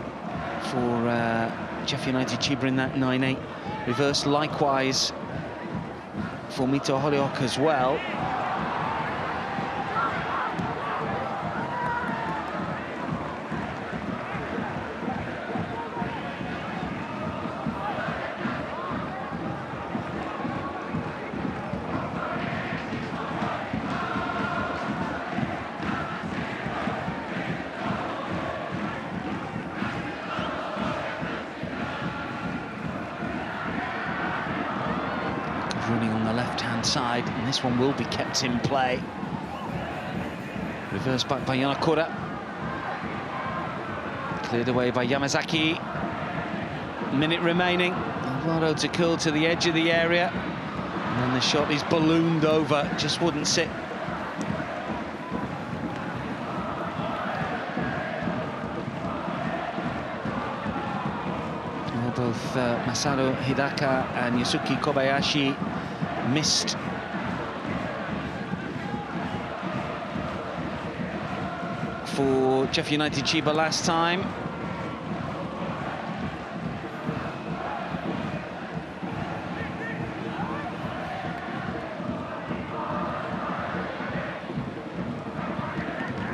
S1: for JEF United Chiba in that 9-8 reverse. Likewise for Mito Hollyhock as well. Running on the left-hand side, and this one will be kept in play. Reverse back by Yanakura. Cleared away by Yamazaki. Minute remaining. Alvaro to curl to the edge of the area. And then the shot is ballooned over, just wouldn't sit. Well, both Masaru Hidaka and Yasuki Kobayashi missed. For JEF United Chiba last time.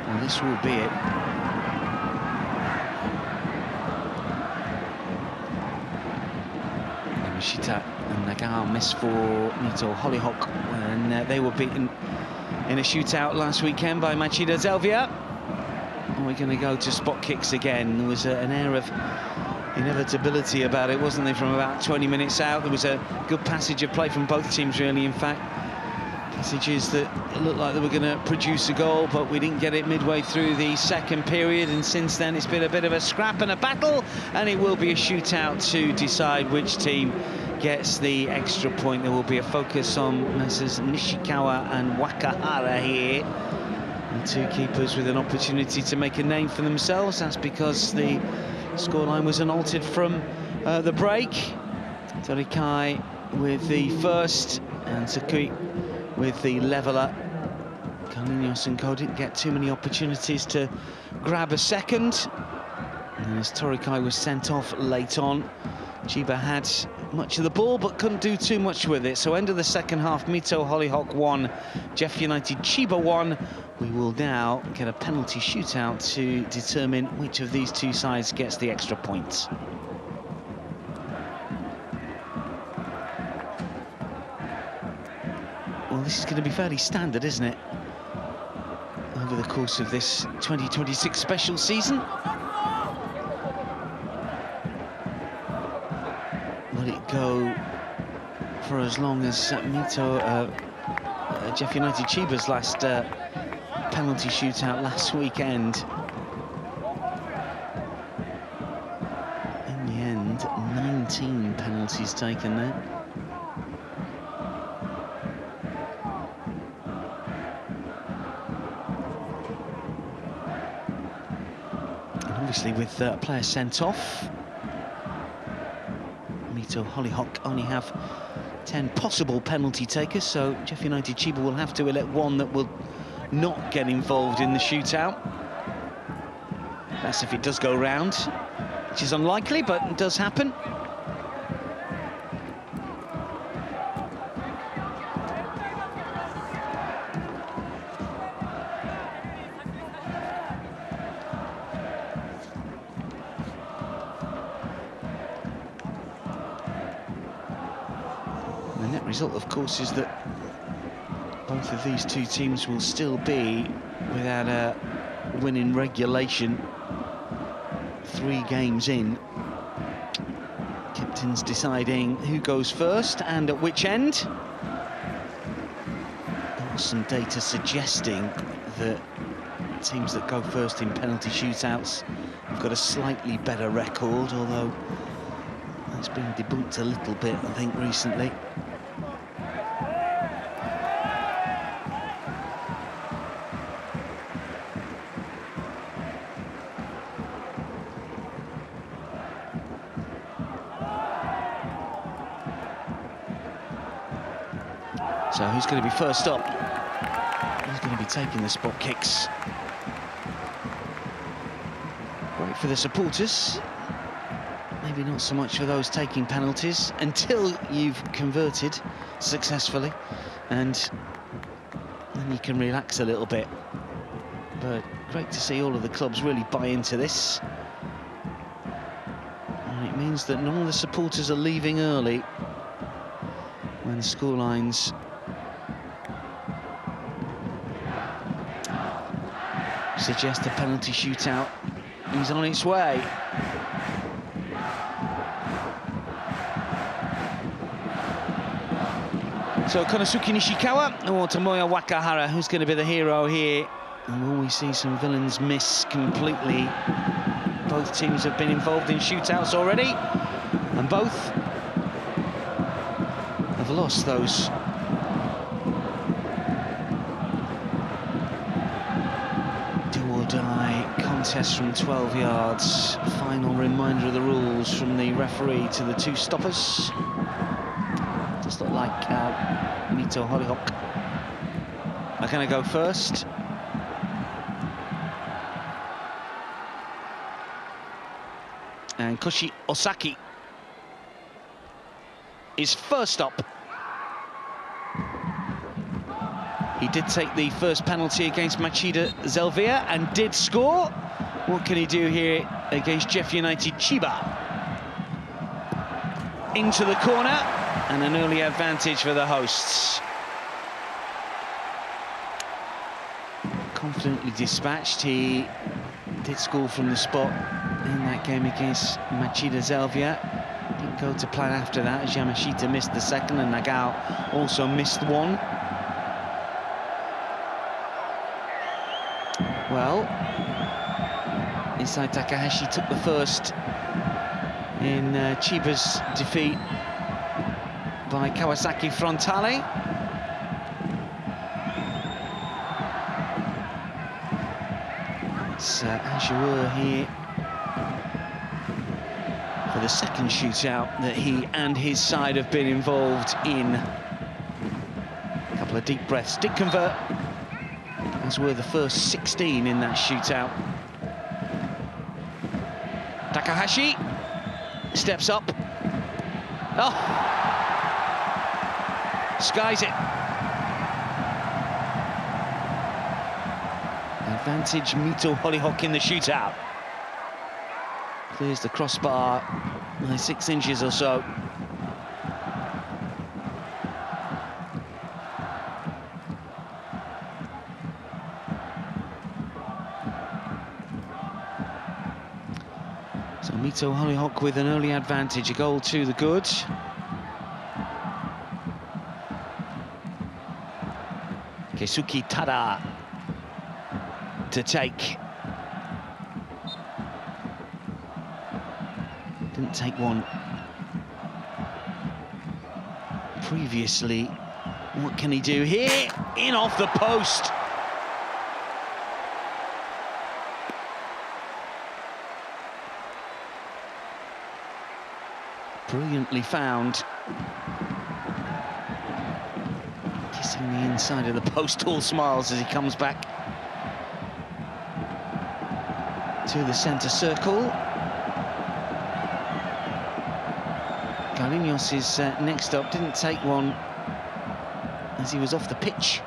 S1: And this will be it. Yamashita and Nagao missed for Mito Hollyhock, and they were beaten in a shootout last weekend by Machida Zelvia. We're going to go to spot kicks again. There was an air of inevitability about it, wasn't there, from about 20 minutes out? There was a good passage of play from both teams, really, in fact. Passages that looked like they were going to produce a goal, but we didn't get it midway through the second period, and since then it's been a bit of a scrap and a battle, and it will be a shootout to decide which team gets the extra point. There will be a focus on Messrs Nishikawa and Wakahara here. The two keepers with an opportunity to make a name for themselves. That's because the scoreline was unaltered from the break. Torikai with the first, and Tsukui with the leveller. Carlinhos and Ko didn't get too many opportunities to grab a second. And as Torikai was sent off late on, Chiba had much of the ball but couldn't do too much with it. So end of the second half, Mito Hollyhock 1, JEF United Chiba 1. We will now get a penalty shootout to determine which of these two sides gets the extra points. Well, this is going to be fairly standard, isn't it? Over the course of this 2026 special season. Will it go for as long as Mito, JEF United Chiba's last penalty shootout last weekend? In the end, 19 penalties taken there. And obviously with a player sent off, Mito Hollyhock only have 10 possible penalty takers, so JEF United Chiba will have to elect one that will not get involved in the shootout. That's if it does go round, which is unlikely, but it does happen. The net result, of course, is that both of these two teams will still be without a win in regulation. 3 games in. Captains deciding who goes first and at which end. There was some data suggesting that teams that go first in penalty shootouts have got a slightly better record, although that's been debunked a little bit, I think, recently. So who's going to be first up? Who's going to be taking the spot kicks? Great for the supporters. Maybe not so much for those taking penalties until you've converted successfully, and then you can relax a little bit. But great to see all of the clubs really buy into this. And it means that none of the supporters are leaving early when the scorelines suggest a penalty shootout is on its way. So Konosuke Nishikawa or Tomoya Wakahara, who's going to be the hero here And will we see some villains miss completely? Both teams have been involved in shootouts already, and both have lost those. Do-or-die contest from 12 yards. Final reminder of the rules from the referee to the two stoppers. Just look like Mito Hollyhock are going to go first. And Koshi Osaki is first up. He did take the first penalty against Machida Zelvia and did score. What can he do here against JEF United Chiba? Into the corner, and an early advantage for the hosts. Confidently dispatched, he did score from the spot in that game against Machida Zelvia. Didn't go to plan after that, as Yamashita missed the second and Nagao also missed one. Well, Isai Takahashi took the first in Chiba's defeat by Kawasaki Frontale. It's Ashur here for the second shootout that he and his side have been involved in. A couple of deep breaths, did convert, as were the first 16 in that shootout. Takahashi steps up. Oh! Skies it. Advantage Mito Hollyhock in the shootout. Clears the crossbar by 6 inches or so. So Mito Hollyhock with an early advantage, a goal to the good. Keisuke Tada to take. Didn't take one previously. What can he do here? In off the post. Brilliantly found. Kissing the inside of the post, all smiles as he comes back to the centre circle. Galinos is next up, didn't take one as he was off the pitch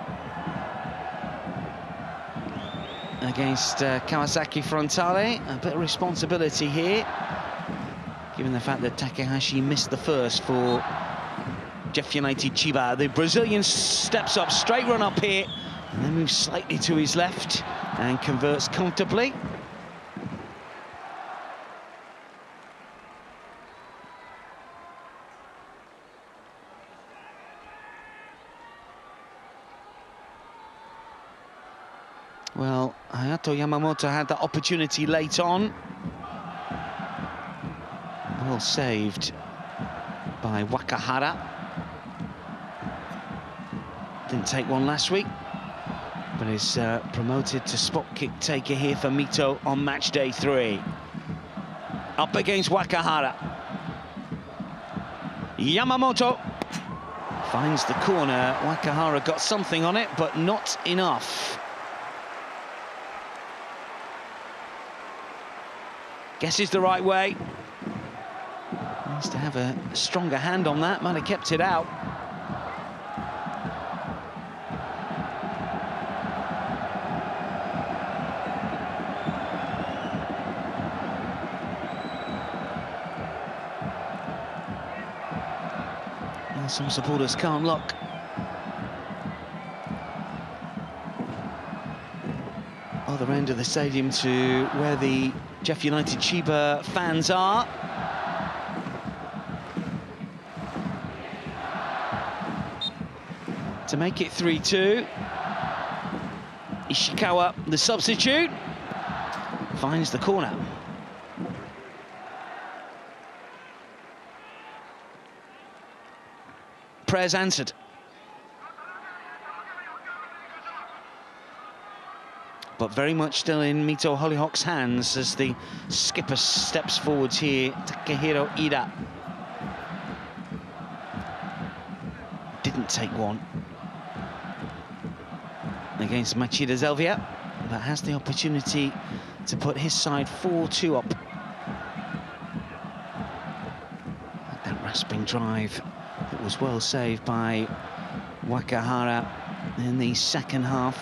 S1: against Kawasaki Frontale. A bit of responsibility here, given the fact that Takahashi missed the first for JEF United Chiba. The Brazilian steps up, straight run up here, and then moves slightly to his left and converts comfortably. Well, Hayato Yamamoto had that opportunity late on. Well saved by Wakahara. Didn't take one last week, but is promoted to spot kick taker here for Mito on match day 3. Up against Wakahara. Yamamoto finds the corner. Wakahara got something on it, but not enough. Guesses the right way. Needs to have a stronger hand on that, might have kept it out. And some supporters can't look. Other end of the stadium to where the JEF United Chiba fans are. To make it 3-2. Ishikawa, the substitute, finds the corner. Prayers answered. But very much still in Mito Hollyhock's hands as the skipper steps forwards here. Takehiro Ida didn't take one against Machida Zelvia, but has the opportunity to put his side 4-2 up. That rasping drive that was well saved by Wakahara in the second half.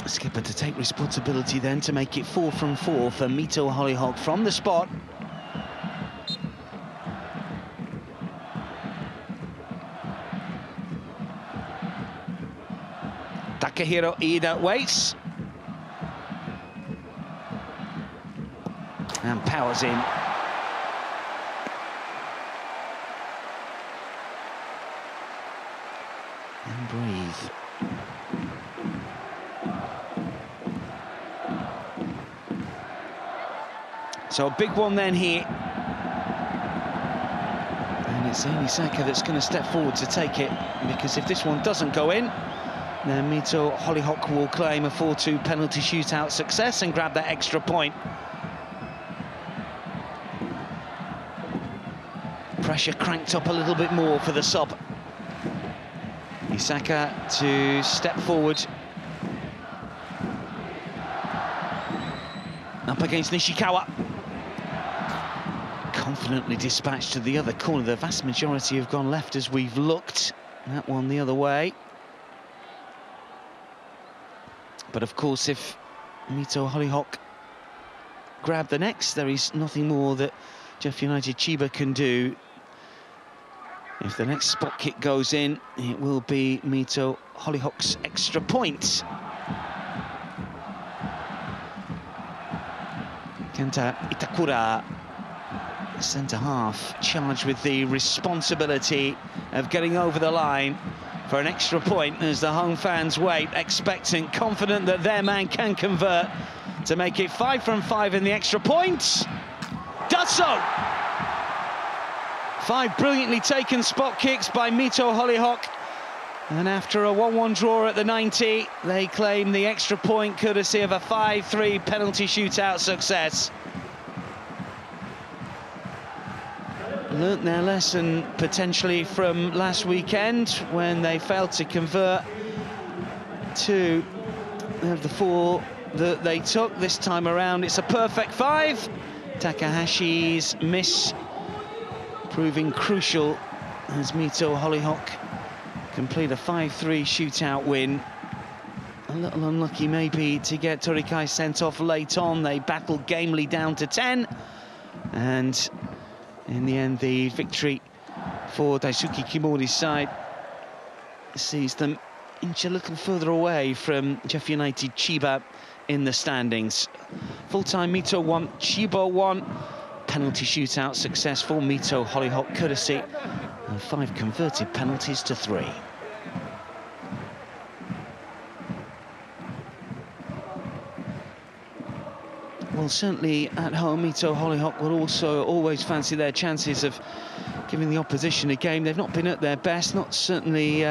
S1: Skipper to take responsibility then to make it 4 from 4 for Mito Hollyhock from the spot. Takehiro Ida waits and powers in. And breathe. So a big one then here. And it's only Saka that's going to step forward to take it, because if this one doesn't go in, then Mito Hollyhock will claim a 4-2 penalty shootout success and grab that extra point. Pressure cranked up a little bit more for the sub. Isaka to step forward. Up against Nishikawa. Confidently dispatched to the other corner. The vast majority have gone left as we've looked. That one the other way. But of course, if Mito Hollyhock grab the next, there is nothing more that JEF United Chiba can do. If the next spot kick goes in, it will be Mito Hollyhock's extra point. Kenta Itakura, centre-half, charged with the responsibility of getting over the line for an extra point as the home fans wait, expectant, confident that their man can convert to make it 5 from 5 in the extra point. Does so! 5 brilliantly taken spot kicks by Mito Hollyhock. And after a 1-1 draw at the 90, they claim the extra point courtesy of a 5-3 penalty shootout success. Learnt their lesson potentially from last weekend when they failed to convert 2 of the 4 that they took. This time around it's a perfect 5. Takahashi's miss proving crucial as Mito Hollyhock complete a 5-3 shootout win. A little unlucky maybe to get Torikai sent off late on. They battled gamely down to 10, and in the end the victory for Daisuke Kimori's side sees them inch a little further away from JEF United Chiba in the standings. Full-time Mito 1, Chiba 1. Penalty shootout successful, Mito Hollyhock courtesy, and 5 converted penalties to 3. Well, certainly at home, Mito Hollyhock will also always fancy their chances of giving the opposition a game. They've not been at their best, not certainly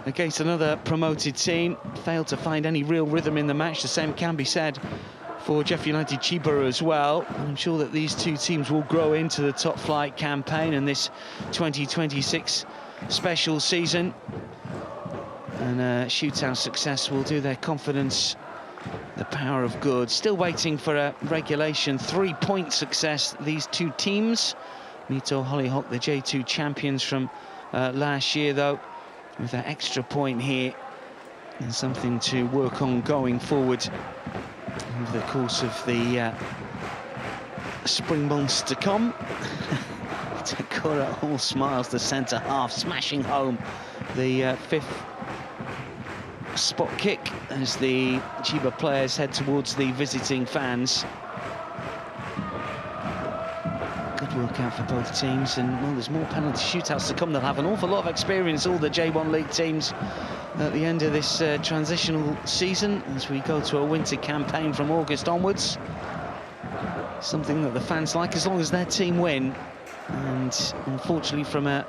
S1: against another promoted team. Failed to find any real rhythm in the match. The same can be said for JEF United Chiba as well. I'm sure that these two teams will grow into the top flight campaign and this 2026 special season. And shootout success will do their confidence the power of good. Still waiting for a regulation 3-point success, these two teams. Mito Hollyhock, the J2 champions from last year, though, with that extra point here and something to work on going forward over the course of the spring months to come. Takura all smiles, the centre half, smashing home the 5th spot kick as the Chiba players head towards the visiting fans. Good Good work out for both teams, and well, there's more penalty shootouts to come. They'll have an awful lot of experience, all the J1 League teams, at the end of this transitional season as we go to a winter campaign from August onwards. Something that the fans like, as long as their team win. And unfortunately, from a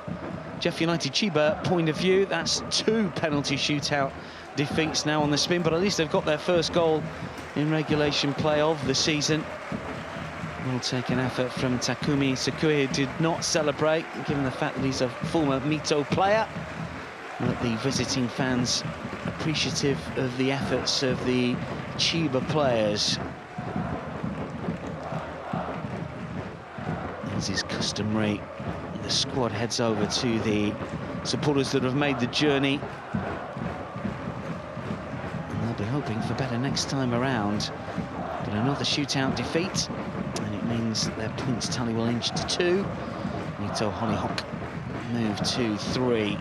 S1: JEF United Chiba point of view, that's 2 penalty shootout defeats now on the spin, but at least they've got their first goal in regulation play of the season. Will take an effort from Takumi Tsukui, who did not celebrate, given the fact that he's a former Mito player. But the visiting fans appreciative of the efforts of the Chiba players. As is customary, the squad heads over to the supporters that have made the journey. And they'll be hoping for better next time around. But another shootout defeat, and it means that their points tally will inch to 2. Mito Hollyhock move to 3.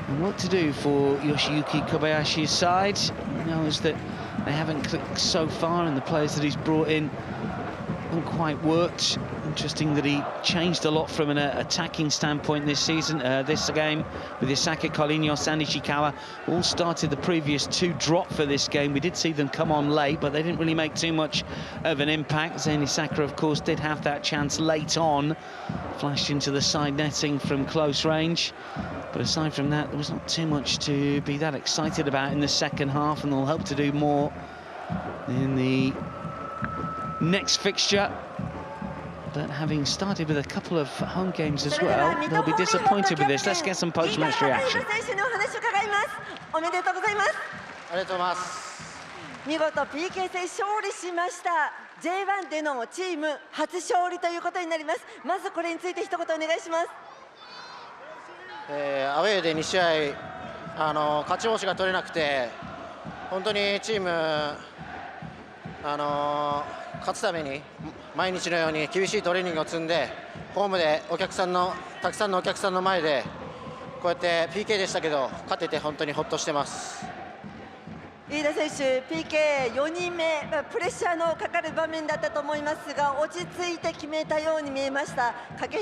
S1: And what to do for Yoshiyuki Kobayashi's side? He knows that they haven't clicked so far, and the players that he's brought in haven't quite worked. Interesting that he changed a lot from an attacking standpoint this season, this game, with Isaka, Carlinhos and Ishikawa. All started the previous 2 drop for this game. We did see them come on late, but they didn't really make too much of an impact. Zain Isaka, of course, did have that chance late on. Flashed into the side netting from close range. But aside from that, there was not too much to be that excited about in the second half, and they'll hope to do more in the next fixture. But having started with a couple of home games as well, they'll be disappointed with this. Let's get some post-match reaction.
S4: 見事 PK 戦勝利しました。J1 でのチーム初勝利ということになります。まずこれについて一言お願いします。
S5: アウェーで2試合勝ち星が取れなくて、本当にチーム勝つために毎日のように厳しいトレーニングを積んで、ホームでたくさんのお客さんの前でこうやって PK でしたけど勝てて本当にほっとしてます。
S4: 飯田選手 PK4 人目、プレッシャーのかかる場面だったと思いますが、落ち着いて決めたように見えました。